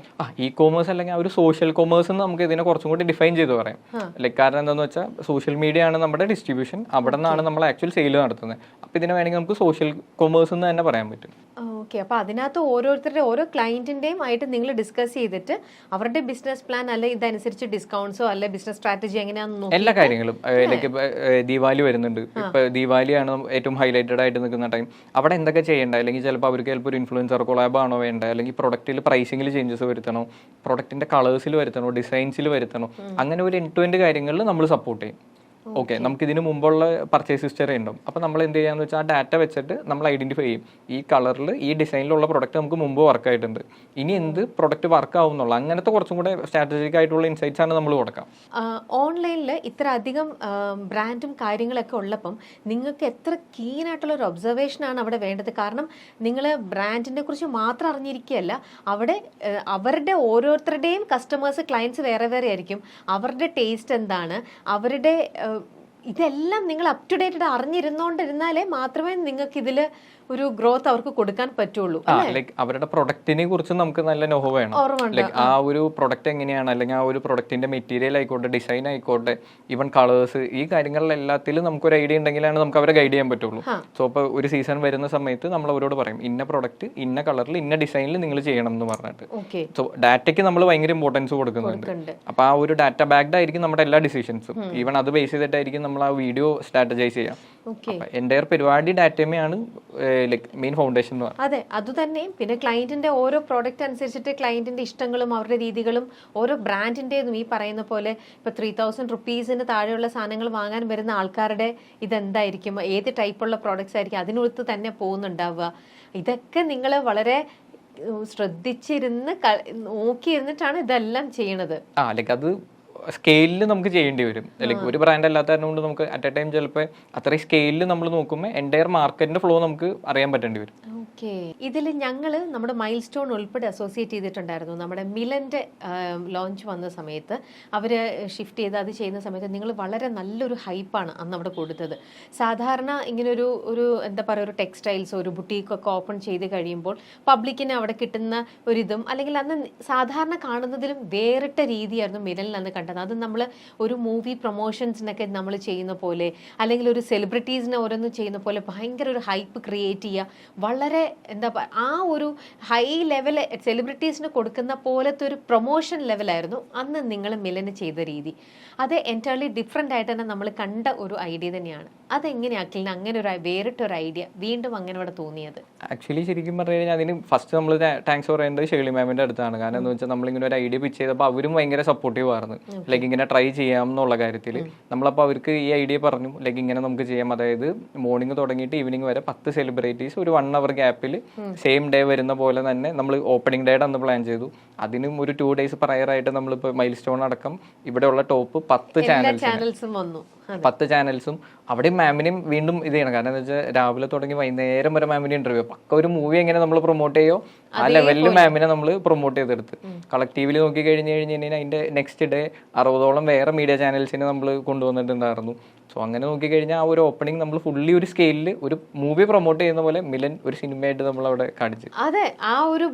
S1: ഇ കോമേഴ്സ് അല്ലെങ്കിൽ ഒരു സോഷ്യൽ കൊമേഴ്സ് എന്ന് നമുക്ക് ഇതിനെ കുറച്ചും കൂടി ഡിഫൈൻ ചെയ്ത് പറയാം. ലൈക്ക് കാരണം എന്താണെന്ന് വെച്ചാൽ സോഷ്യൽ മീഡിയ ആണ് നമ്മുടെ ഡിസ്ട്രിബ്യൂഷൻ, അവിടെ നിന്നാണ് നമ്മൾ ആക്ച്വൽ സെയിൽ നടത്തുന്നത്. അപ്പോൾ ഇതിനെ വേണമെങ്കിൽ നമുക്ക് സോഷ്യൽ കൊമേഴ്സ് എന്ന് തന്നെ പറയാൻ പറ്റും.
S2: ഓക്കെ. അപ്പോൾ അതിനകത്ത് ഓരോരുത്തരുടെ ഓരോ ക്ലയന്റിന്റെയും ആയിട്ട് നിങ്ങൾ ഡിസ്കസ് ചെയ്തിട്ട് അവരുടെ ബിസിനസ് പ്ലാൻ അല്ലെ ഇതനുസരിച്ച് ഡിസ്കൗണ്ട്സോ അല്ലെ ബിസിനസ് സ്ട്രാറ്റജി എങ്ങനെയാണെന്ന്
S1: എല്ലാ കാര്യങ്ങളും ലൈക്ക് ഇപ്പോൾ ദീപാവലി വരുന്നുണ്ട്. ഇപ്പോൾ ദീപാവലിയാണ് ഏറ്റവും ഹൈലൈറ്റഡ് ആയിട്ട് നിൽക്കുന്ന ടൈം. അവിടെ എന്തൊക്കെ ചെയ്യേണ്ട, അല്ലെങ്കിൽ ചിലപ്പോൾ അവർക്ക് ചിലപ്പോൾ ഒരു ഇൻഫ്ലുവൻസർ കൊളാബ് ആണോ വേണ്ട, അല്ലെങ്കിൽ പ്രൊഡക്റ്റിൽ പ്രൈസിംഗിൽ ചേഞ്ചസ് വരുത്തണോ, പ്രൊഡക്റ്റിന്റെ കളേഴ്സിൽ വരുത്തണോ, ഡിസൈൻസിൽ വരുത്തണോ, അങ്ങനെ ഒരു എൻഡ് ടു എൻഡ് കാര്യങ്ങളിൽ നമ്മൾ സപ്പോർട്ട് ചെയ്യും. ഓക്കെ, നമുക്ക് ഇതിന് മുമ്പുള്ള പർച്ചേസ് ഹിസ്റ്ററി ഉണ്ടാവും. അപ്പോൾ നമ്മൾ എന്ത് ചെയ്യാന്ന് വെച്ചാൽ ആ ഡാറ്റ വെച്ചിട്ട് നമ്മൾ ഐഡന്റിഫൈ ചെയ്യും ഈ കളറിൽ ഈ ഡിസൈനിലുള്ള പ്രൊഡക്റ്റ് നമുക്ക് മുമ്പ് വർക്ക് ആയിട്ടുണ്ട്, ഇനി എന്ത് പ്രൊഡക്റ്റ് വർക്ക് ആവുന്നുള്ള അങ്ങനത്തെ കുറച്ചും കൂടെ സ്ട്രാറ്റജിക് ആയിട്ടുള്ള ഇൻസൈറ്റ്സ് ആണ് നമ്മൾ കൊടുക്കാം.
S2: ഓൺലൈനിൽ ഇത്ര അധികം ബ്രാൻഡും കാര്യങ്ങളൊക്കെ ഉള്ളപ്പം നിങ്ങൾക്ക് എത്ര കീൻ ആയിട്ടുള്ള ഒരു ഒബ്സർവേഷൻ ആണ് അവിടെ വേണ്ടത്? കാരണം നിങ്ങൾ ബ്രാൻഡിനെ കുറിച്ച് മാത്രം അറിഞ്ഞിരിക്കുകയല്ല, അവിടെ അവരുടെ ഓരോരുത്തരുടെയും കസ്റ്റമേഴ്സ് ക്ലയൻസ് വേറെ വേറെ ആയിരിക്കും. അവരുടെ ടേസ്റ്റ് എന്താണ്, അവരുടെ ഇതെല്ലാം നിങ്ങൾ അപ് ടു ഡേറ്റഡ് അറിഞ്ഞിരുന്നോണ്ടിരുന്നാലേ മാത്രമേ നിങ്ങൾക്ക് ഇതില് ഒരു ഗ്രോത്ത് അവർക്ക് കൊടുക്കാൻ പറ്റുള്ളൂ.
S1: ലൈക്ക് അവരുടെ പ്രൊഡക്റ്റിനെ കുറിച്ച് നമുക്ക് നല്ല നോഹോ വേണം. ലൈക്ക് ആ ഒരു പ്രൊഡക്റ്റ് എങ്ങനെയാണ്, അല്ലെങ്കിൽ ആ ഒരു പ്രൊഡക്റ്റിന്റെ മെറ്റീരിയൽ ആയിക്കോട്ടെ, ഡിസൈൻ ആയിക്കോട്ടെ, ഈവൻ കളേഴ്സ്, ഈ കാര്യങ്ങളിലെല്ലാത്തിലും നമുക്കൊരു ഐഡിയ ഉണ്ടെങ്കിലാണ് നമുക്ക് അവരെ ഗൈഡ് ചെയ്യാൻ പറ്റുള്ളൂ. സോ ഇപ്പോൾ ഒരു സീസൺ വരുന്ന സമയത്ത് നമ്മൾ അവരോട് പറയും ഇന്ന പ്രൊഡക്റ്റ് ഇന്ന കളറിൽ ഇന്ന ഡിസൈനിൽ നിങ്ങൾ ചെയ്യണം എന്ന് പറഞ്ഞിട്ട്. സോ ഡാറ്റയ്ക്ക് നമ്മൾ ഭയങ്കര ഇമ്പോർട്ടൻസ് കൊടുക്കുന്നുണ്ട്. അപ്പൊ ആ ഒരു ഡാറ്റ ബാക്ക്ഡ് ആയിരിക്കും നമ്മുടെ എല്ലാ ഡിസിഷൻസും. ഈവൻ അത് ബേസ് ചെയ്തിട്ടായിരിക്കും നമ്മൾ ആ വീഡിയോ സ്ട്രാറ്റജൈസ് ചെയ്യാം. എൻ്റെ പരിപാടി ഡാറ്റയാണ് ലൈക് മെയിൻ ഫൗണ്ടേഷൻ എന്ന് പറയുന്നത്.
S2: അതെ, അതുതന്നെ. പിന്നെ ക്ലയന്റിന്റെ ഓരോ പ്രോഡക്റ്റ് അനുസരിച്ചിട്ട് ക്ലയന്റിന്റെ ഇഷ്ടങ്ങളും അവരുടെ രീതികളും ഓരോ ബ്രാൻഡിന്റേതും ഈ പറയുന്ന പോലെ ഇപ്പൊ 3000 റുപ്പീസിന് താഴെയുള്ള സാധനങ്ങൾ വാങ്ങാൻ വരുന്ന ആൾക്കാരുടെ ഇതെന്തായിരിക്കും, ഏത് ടൈപ്പുള്ള പ്രോഡക്ട്സ് ആയിരിക്കും, അതിനടുത്ത് തന്നെ പോകുന്നുണ്ടാവുക. ഇതൊക്കെ നിങ്ങൾ വളരെ ശ്രദ്ധിച്ചിരുന്ന് നോക്കിയിരുന്നിട്ടാണ് ഇതെല്ലാം ചെയ്യണത്.
S1: ലൈക്ക് അത് സ്കെയിലിൽ നമുക്ക് ചെയ്യേണ്ടി വരും. ലൈക്ക് ഒരു ബ്രാൻഡ് അല്ലാത്തതിനെ കൊണ്ട് നമുക്ക് അറ്റ് എ ടൈം ചിലപ്പോൾ അത്രയും സ്കെയിലിൽ നമ്മൾ നോക്കുമ്പോൾ എൻ്റയർ മാർക്കറ്റിന്റെ ഫ്ലോ നമുക്ക് അറിയാൻ പറ്റേണ്ടി വരും.
S2: ഓക്കെ, ഇതിൽ ഞങ്ങൾ നമ്മുടെ മൈൽ സ്റ്റോൺ ഉൾപ്പെടെ അസോസിയേറ്റ് ചെയ്തിട്ടുണ്ടായിരുന്നു. നമ്മുടെ മിലൻ്റെ ലോഞ്ച് വന്ന സമയത്ത് അവർ ഷിഫ്റ്റ് ചെയ്ത് അത് ചെയ്യുന്ന സമയത്ത് നിങ്ങൾ വളരെ നല്ലൊരു ഹൈപ്പാണ് അന്ന് അവിടെ കൊടുത്തത്. സാധാരണ ഇങ്ങനൊരു എന്താ പറയുക, ഒരു ടെക്സ്റ്റൈൽസ് ഒരു ബുട്ടീക്കൊക്കെ ഓപ്പൺ ചെയ്ത് കഴിയുമ്പോൾ പബ്ലിക്കിന് അവിടെ കിട്ടുന്ന ഒരിതും, അല്ലെങ്കിൽ അന്ന് സാധാരണ കാണുന്നതിലും വേറിട്ട രീതിയായിരുന്നു മിലനിൽ അന്ന് കണ്ടത്. അത് നമ്മൾ ഒരു മൂവി പ്രൊമോഷൻസിനൊക്കെ നമ്മൾ ചെയ്യുന്ന പോലെ, അല്ലെങ്കിൽ ഒരു സെലിബ്രിറ്റീസിനെ ഓരോന്ന് ചെയ്യുന്ന പോലെ ഭയങ്കര ഒരു ഹൈപ്പ് ക്രിയേറ്റ് ചെയ്യുക, വളരെ എന്താ ആ ഒരു ഹൈ ലെവൽ സെലിബ്രിറ്റീസിന് കൊടുക്കുന്ന പോലത്തെ ഒരു പ്രൊമോഷൻ ലെവലായിരുന്നു അന്ന് നിങ്ങൾ മിലന് ചെയ്ത രീതി. അത് എൻറ്റയർലി ഡിഫറെൻ്റ് ആയിട്ട് തന്നെ നമ്മൾ കണ്ട ഒരു ഐഡിയ തന്നെയാണ്. അതെങ്ങനെയാക്കില്ല അങ്ങനെ ഒരു വേറിട്ടൊരു ഐഡിയ വീണ്ടും അങ്ങനെ ഇവിടെ തോന്നിയത്?
S1: ആക്ച്വലി ശരിക്കും പറഞ്ഞു കഴിഞ്ഞാൽ അതിന് ഫസ്റ്റ് നമ്മൾ താങ്ക്സ് പറയേണ്ടത് ഷേർലി മാമിൻ്റെ അടുത്താണ്. കാരണം എന്താ വെച്ചാൽ നമ്മളിങ്ങനെ ഒരു ഐഡിയ പിച്ച് ചെയ്തപ്പോൾ അവരും ഭയങ്കര സപ്പോർട്ടീവ് ആയിരുന്നു. ലൈക്ക് ഇങ്ങനെ ട്രൈ ചെയ്യാം എന്നുള്ള കാര്യത്തിൽ നമ്മളപ്പോൾ അവർക്ക് ഈ ഐഡിയ പറഞ്ഞു. ലൈക്ക് ഇങ്ങനെ നമുക്ക് ചെയ്യാം, അതായത് മോർണിംഗ് തുടങ്ങിയിട്ട് ഈവനിങ് വരെ 10 സെലിബ്രിറ്റീസ് ഒരു 1 hour ഗ്യാപ്പിൽ സെയിം ഡേ വരുന്ന പോലെ തന്നെ നമ്മൾ ഓപ്പണിംഗ് ഡേയുടെ അന്ന് പ്ലാൻ ചെയ്തു. അതിനും ഒരു 2 days പ്രയറായിട്ട് നമ്മളിപ്പോൾ മൈൽ സ്റ്റോൺ അടക്കം ഇവിടെയുള്ള ടോപ്പ് 10 ചാനൽസും വന്നു. 10 ചാനൽസും അവിടെ മാമിനെയും വീണ്ടും ഇത് ചെയ്യണം. കാരണം എന്താ വെച്ചാൽ രാവിലെ തുടങ്ങി വൈകുന്നേരം വരെ മാമിനെ ഇന്റർവ്യൂ. പക്ക ഒരു മൂവി എങ്ങനെ നമ്മൾ പ്രൊമോട്ട് ചെയ്യോ ആ ലെവലിൽ മാമിനെ നമ്മൾ പ്രൊമോട്ട് ചെയ്തെടുത്ത് കളക്റ്റീവിൽ നോക്കി കഴിഞ്ഞ് കഴിഞ്ഞാൽ അതിന്റെ നെക്സ്റ്റ് ഡേ 60ഓളം വേറെ മീഡിയ ചാനൽസിനെ നമ്മൾ കൊണ്ടുവന്നിട്ടുണ്ടായിരുന്നു. സോ അങ്ങനെ നോക്കിക്കഴിഞ്ഞാൽ ആ ഒരു ഓപ്പണിംഗ് നമ്മൾ ഫുള്ളി ഒരു സ്കെയിലിൽ ഒരു മൂവി പ്രൊമോട്ട് ചെയ്യുന്ന പോലെ മിലൻ ഒരു സിനിമയായിട്ട് നമ്മൾ അവിടെ കാണിച്ചു.
S2: അതെ, ആ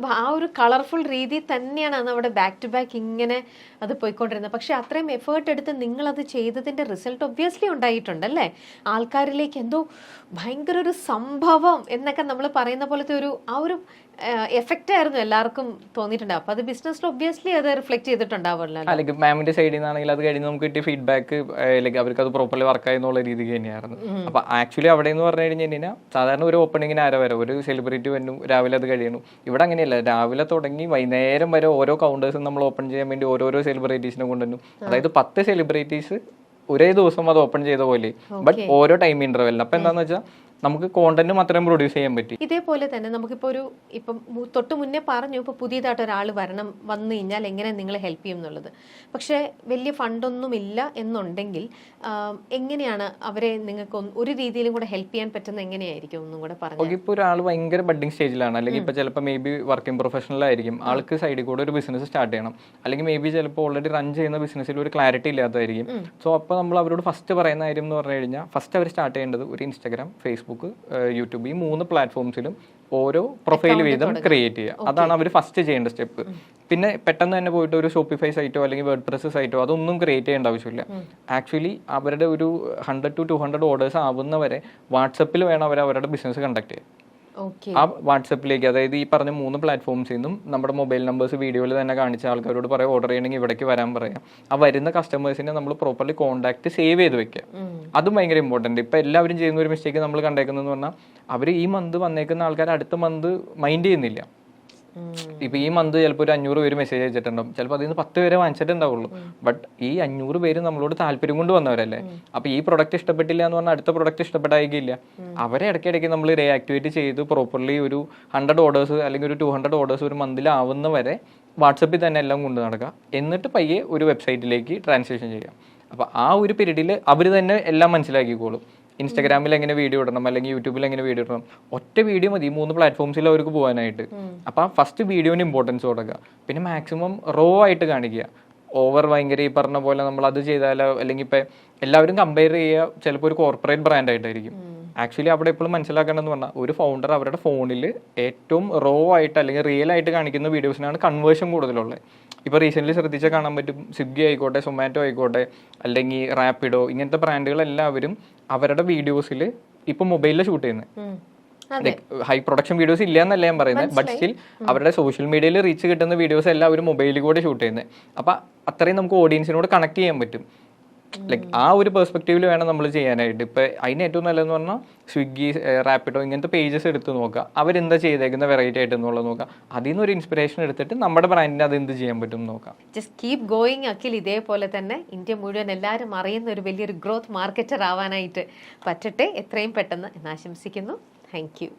S2: ഒരു കളർഫുൾ രീതി തന്നെയാണ് അന്ന് അവിടെ ബാക്ക് ടു ബാക്ക് ഇങ്ങനെ അത് പോയിക്കൊണ്ടിരുന്നത്. പക്ഷെ അത്രയും എഫേർട്ട് എടുത്ത് നിങ്ങളത് ചെയ്തതിന്റെ റിസൾട്ട് ഒബ്വിയസ്ലി ഉണ്ടായിട്ടുണ്ടല്ലേ. ആൾക്കാരിലേക്ക് എന്തോ ഭയങ്കര ഒരു സംഭവം എന്നൊക്കെ നമ്മൾ പറയുന്ന പോലത്തെ ആ ഒരു എഫക്റ്റ് ആയിരുന്നു എല്ലാവർക്കും തോന്നിയിട്ടുണ്ടാവും. അപ്പൊ അത് ബിസിനസ്സിൽ ഒബ്വിയസ്ലി അത് റിഫ്ലക്ട് ചെയ്തിട്ടുണ്ടാവുമല്ലോ.
S1: അല്ലെങ്കിൽ മാമിന്റെ സൈഡിൽ നിന്നാണെങ്കിൽ അത് കഴിഞ്ഞ് നമുക്ക് കിട്ടിയ ഫീഡ്ബാക്ക് ലൈക്ക് അവർക്ക് അത് പ്രോപ്പർലി വർക്കായി എന്നുള്ള രീതിക്ക് തന്നെയായിരുന്നു. അപ്പൊ ആക്ച്വലി അവിടെ എന്ന് പറഞ്ഞു കഴിഞ്ഞാൽ സാധാരണ ഒരു ഓപ്പണിങ്ങിന് വരെ ഒരു സെലിബ്രിറ്റി വന്നു രാവിലെ അത് കഴിയണം. ഇവിടെ അങ്ങനെയല്ല, രാവിലെ തുടങ്ങി വൈകുന്നേരം വരെ ഓരോ കൗണ്ടേഴ്സും നമ്മൾ ഓപ്പൺ ചെയ്യാൻ വേണ്ടി ഓരോരോ സെലിബ്രിറ്റീസിനെ കൊണ്ടുവന്നു. അതായത് 10 സെലിബ്രിറ്റീസ് ഒരേ ദിവസം അത് ഓപ്പൺ ചെയ്ത പോലെ, ബട്ട് ഓരോ ടൈം ഇന്റർവെല്ലിന്. അപ്പൊ എന്താന്ന് വെച്ചാൽ നമുക്ക് കോണ്ടന്റ് മാത്രം പ്രൊഡ്യൂസ് ചെയ്യാൻ പറ്റി.
S2: ഇതേപോലെ തന്നെ നമുക്കിപ്പോൾ ഇപ്പം തൊട്ട് മുന്നേ പറഞ്ഞു ഇപ്പോൾ പുതിയതായിട്ട് ഒരാൾ വന്നു കഴിഞ്ഞാൽ എങ്ങനെ നിങ്ങൾ ഹെൽപ്പ് ചെയ്യും എന്നുള്ളത്. പക്ഷേ വലിയ ഫണ്ടൊന്നും ഇല്ല എന്നുണ്ടെങ്കിൽ എങ്ങനെയാണ് അവരെ നിങ്ങൾക്ക് ഒരു രീതിയിലും കൂടെ ഹെൽപ്പ് ചെയ്യാൻ പറ്റുന്ന എങ്ങനെയായിരിക്കും ഒന്നും കൂടെ പറഞ്ഞു.
S1: ഇപ്പോൾ ഒരാൾ ഭയങ്കര ബഡ്ഡിങ് സ്റ്റേജിലാണ്, അല്ലെങ്കിൽ ഇപ്പോൾ ചിലപ്പോൾ മേ ബി വർക്കിംഗ് പ്രൊഫഷണൽ ആയിരിക്കും, ആൾക്ക് സൈഡിൽ കൂടെ ഒരു ബിസിനസ് സ്റ്റാർട്ട് ചെയ്യണം, അല്ലെങ്കിൽ മേ ബി ചിലപ്പോൾ ഓൾറെഡി റൺ ചെയ്യുന്ന ബിസിനസ്സിൽ ഒരു ക്ലാരിറ്റി ഇല്ലാത്തതായിരിക്കും. സോ അപ്പോൾ നമ്മൾ അവരോട് ഫസ്റ്റ് പറയുന്ന കാര്യം എന്ന് പറഞ്ഞു കഴിഞ്ഞാൽ ഫസ്റ്റ് അവർ സ്റ്റാർട്ട് ചെയ്യേണ്ടത് ഒരു ഇൻസ്റ്റാഗ്രാം, ഫേസ്ബുക്ക്, യൂട്യൂബ്, ഈ 3 പ്ലാറ്റ്ഫോംസിലും ഓരോ പ്രൊഫൈൽ വീതം ക്രിയേറ്റ് ചെയ്യുക. അതാണ് അവർ ഫസ്റ്റ് ചെയ്യേണ്ട സ്റ്റെപ്പ്. പിന്നെ പെട്ടെന്ന് തന്നെ പോയിട്ട് ഒരു ഷോപ്പിഫൈ സൈറ്റോ അല്ലെങ്കിൽ വേർഡ്പ്രസ് സൈറ്റോ അതൊന്നും ക്രിയേറ്റ് ചെയ്യേണ്ട ആവശ്യമില്ല. ആക്ച്വലി അവരുടെ ഒരു 100 to 200 ഓർഡേഴ്സ് ആവുന്നവരെ വാട്സപ്പിൽ വേണം അവർ അവരുടെ ബിസിനസ് കണ്ടക്ട് ചെയ്യാൻ. ആ വാട്സപ്പിലേക്ക്, അതായത് ഈ പറഞ്ഞ 3 പ്ലാറ്റ്ഫോംസിൽ നിന്നും നമ്മുടെ മൊബൈൽ നമ്പേഴ്സ് വീഡിയോയിൽ തന്നെ കാണിച്ച ആൾക്കാരോട് പറയാം ഓർഡർ ചെയ്യണമെങ്കിൽ ഇവിടേക്ക് വരാൻ പറയാം. ആ വരുന്ന കസ്റ്റമേഴ്സിനെ നമ്മൾ പ്രോപ്പർലി കോൺടാക്ട് സേവ് ചെയ്ത് വെക്കുക. അതും ഭയങ്കര ഇമ്പോർട്ടൻറ്റ്. ഇപ്പം എല്ലാവരും ചെയ്യുന്ന ഒരു മിസ്റ്റേക്ക് നമ്മൾ കണ്ടേക്കുന്നതെന്ന് പറഞ്ഞാൽ അവർ ഈ മന്ത് വന്നേക്കുന്ന ആൾക്കാർ അടുത്ത മന്ത് മൈൻഡ് ചെയ്യുന്നില്ല. ഇപ്പൊ ഈ മന്ത് ചിലപ്പോൾ ഒരു 500 പേര് മെസ്സേജ് അയച്ചിട്ടുണ്ടാവും, ചിലപ്പോൾ അതിൽ നിന്ന് 10 പേരെ വാങ്ങിച്ചിട്ടുണ്ടാവുള്ളൂ. ബട്ട് ഈ 500 പേര് നമ്മളോട് താല്പര്യം കൊണ്ട് വന്നവരല്ലേ. അപ്പൊ ഈ പ്രൊഡക്റ്റ് ഇഷ്ടപ്പെട്ടില്ല എന്ന് പറഞ്ഞാൽ അടുത്ത പ്രൊഡക്റ്റ് ഇഷ്ടപ്പെട്ടായിരിക്കില്ല. അവരെ ഇടയ്ക്കിടയ്ക്ക് നമ്മൾ റീആക്ടിവേറ്റ് ചെയ്ത് പ്രോപ്പർലി ഒരു 100 ഓർഡേഴ്സ് അല്ലെങ്കിൽ ഒരു 200 ഓർഡേഴ്സ് ഒരു മന്തിൽ ആവുന്നവരെ വാട്സപ്പിൽ തന്നെ എല്ലാം കൊണ്ട് നടക്കുക. എന്നിട്ട് പയ്യെ ഒരു വെബ്സൈറ്റിലേക്ക് ട്രാൻസ്ലേഷൻ ചെയ്യാം. അപ്പൊ ആ ഒരു പീരീഡിൽ അവർ തന്നെ എല്ലാം മനസ്സിലാക്കിക്കോളും. ഇൻസ്റ്റാഗ്രാമിൽ എങ്ങനെ വീഡിയോ ഇടണം, അല്ലെങ്കിൽ യൂട്യൂബിൽ എങ്ങനെ വീഡിയോ ഇടണം. ഒറ്റ വീഡിയോ മതി 3 പ്ലാറ്റ്ഫോംസിൽ അവർക്ക് പോകാനായിട്ട്. അപ്പോൾ ആ ഫസ്റ്റ് വീഡിയോന് ഇമ്പോർട്ടൻസ് കൊടുക്കുക. പിന്നെ മാക്സിമം റോ ആയിട്ട് കാണിക്കുക. ഓവർ ഭയങ്കര ഈ പറഞ്ഞ പോലെ നമ്മൾ അത് ചെയ്താലോ, അല്ലെങ്കിൽ ഇപ്പം എല്ലാവരും കമ്പയർ ചെയ്യുക ചിലപ്പോൾ ഒരു കോർപ്പറേറ്റ് ബ്രാൻഡ് ആയിട്ടായിരിക്കും. ആക്ച്വലി അവിടെ എപ്പോഴും മനസ്സിലാക്കേണ്ടതെന്ന് പറഞ്ഞാൽ ഒരു ഫൗണ്ടർ അവരുടെ ഫോണിൽ ഏറ്റവും റോ ആയിട്ട് അല്ലെങ്കിൽ റിയൽ ആയിട്ട് കാണിക്കുന്ന വീഡിയോസിനാണ് കൺവേർഷൻ കൂടുതലുള്ളത്. ഇപ്പോൾ റീസെൻ്റ്ലി ശ്രദ്ധിച്ചാൽ കാണാൻ പറ്റും, സ്വിഗ്ഗി ആയിക്കോട്ടെ, സൊമാറ്റോ ആയിക്കോട്ടെ, അല്ലെങ്കിൽ റാപ്പിഡോ, ഇങ്ങനത്തെ ബ്രാൻഡുകളെല്ലാവരും അവരുടെ വീഡിയോസിൽ ഇപ്പോൾ മൊബൈലിൽ ഷൂട്ട് ചെയ്യുന്നത്. ഹൈ പ്രൊഡക്ഷൻ വീഡിയോസ് ഇല്ല എന്നല്ല ഞാൻ പറയുന്നത്, ബട്ട് സ്റ്റിൽ അവരുടെ സോഷ്യൽ മീഡിയയിൽ റീച്ച് കിട്ടുന്ന വീഡിയോസ് എല്ലാവരും മൊബൈലിൽ കൂടെ ഷൂട്ട് ചെയ്യുന്നത്. അപ്പം അത്രയും നമുക്ക് ഓഡിയൻസിനോട് കണക്ട് ചെയ്യാൻ പറ്റും. ലൈക്ക് ആ ഒരു പെർസ്പെക്റ്റീവിൽ വേണം നമ്മൾ ചെയ്യാനായിട്ട്. ഇപ്പം അതിന് ഏറ്റവും നല്ലതെന്ന് പറഞ്ഞാൽ സ്വിഗ്ഗി, റാപ്പിഡോ ഇങ്ങനത്തെ പേജസ് എടുത്ത് നോക്കുക, അവരെന്താ ചെയ്തേക്കുന്ന വെറൈറ്റി ആയിട്ട് എന്നുള്ളത് നോക്കുക, അതിൽ നിന്ന് ഒരു ഇൻസ്പിറേഷൻ എടുത്തിട്ട് നമ്മുടെ ബ്രാൻഡിന് അത് എന്ത് ചെയ്യാൻ പറ്റും നോക്കാം.
S2: Just keep going Akhil. ഇതേപോലെ തന്നെ ഇന്ത്യ മുഴുവൻ എല്ലാവരും അറിയുന്ന ഒരു വലിയൊരു ഗ്രോത്ത് മാർക്കറ്റർ ആവാനായിട്ട് പറ്റട്ടെ എത്രയും പെട്ടെന്ന് എന്നാശംസിക്കുന്നു. Thank you.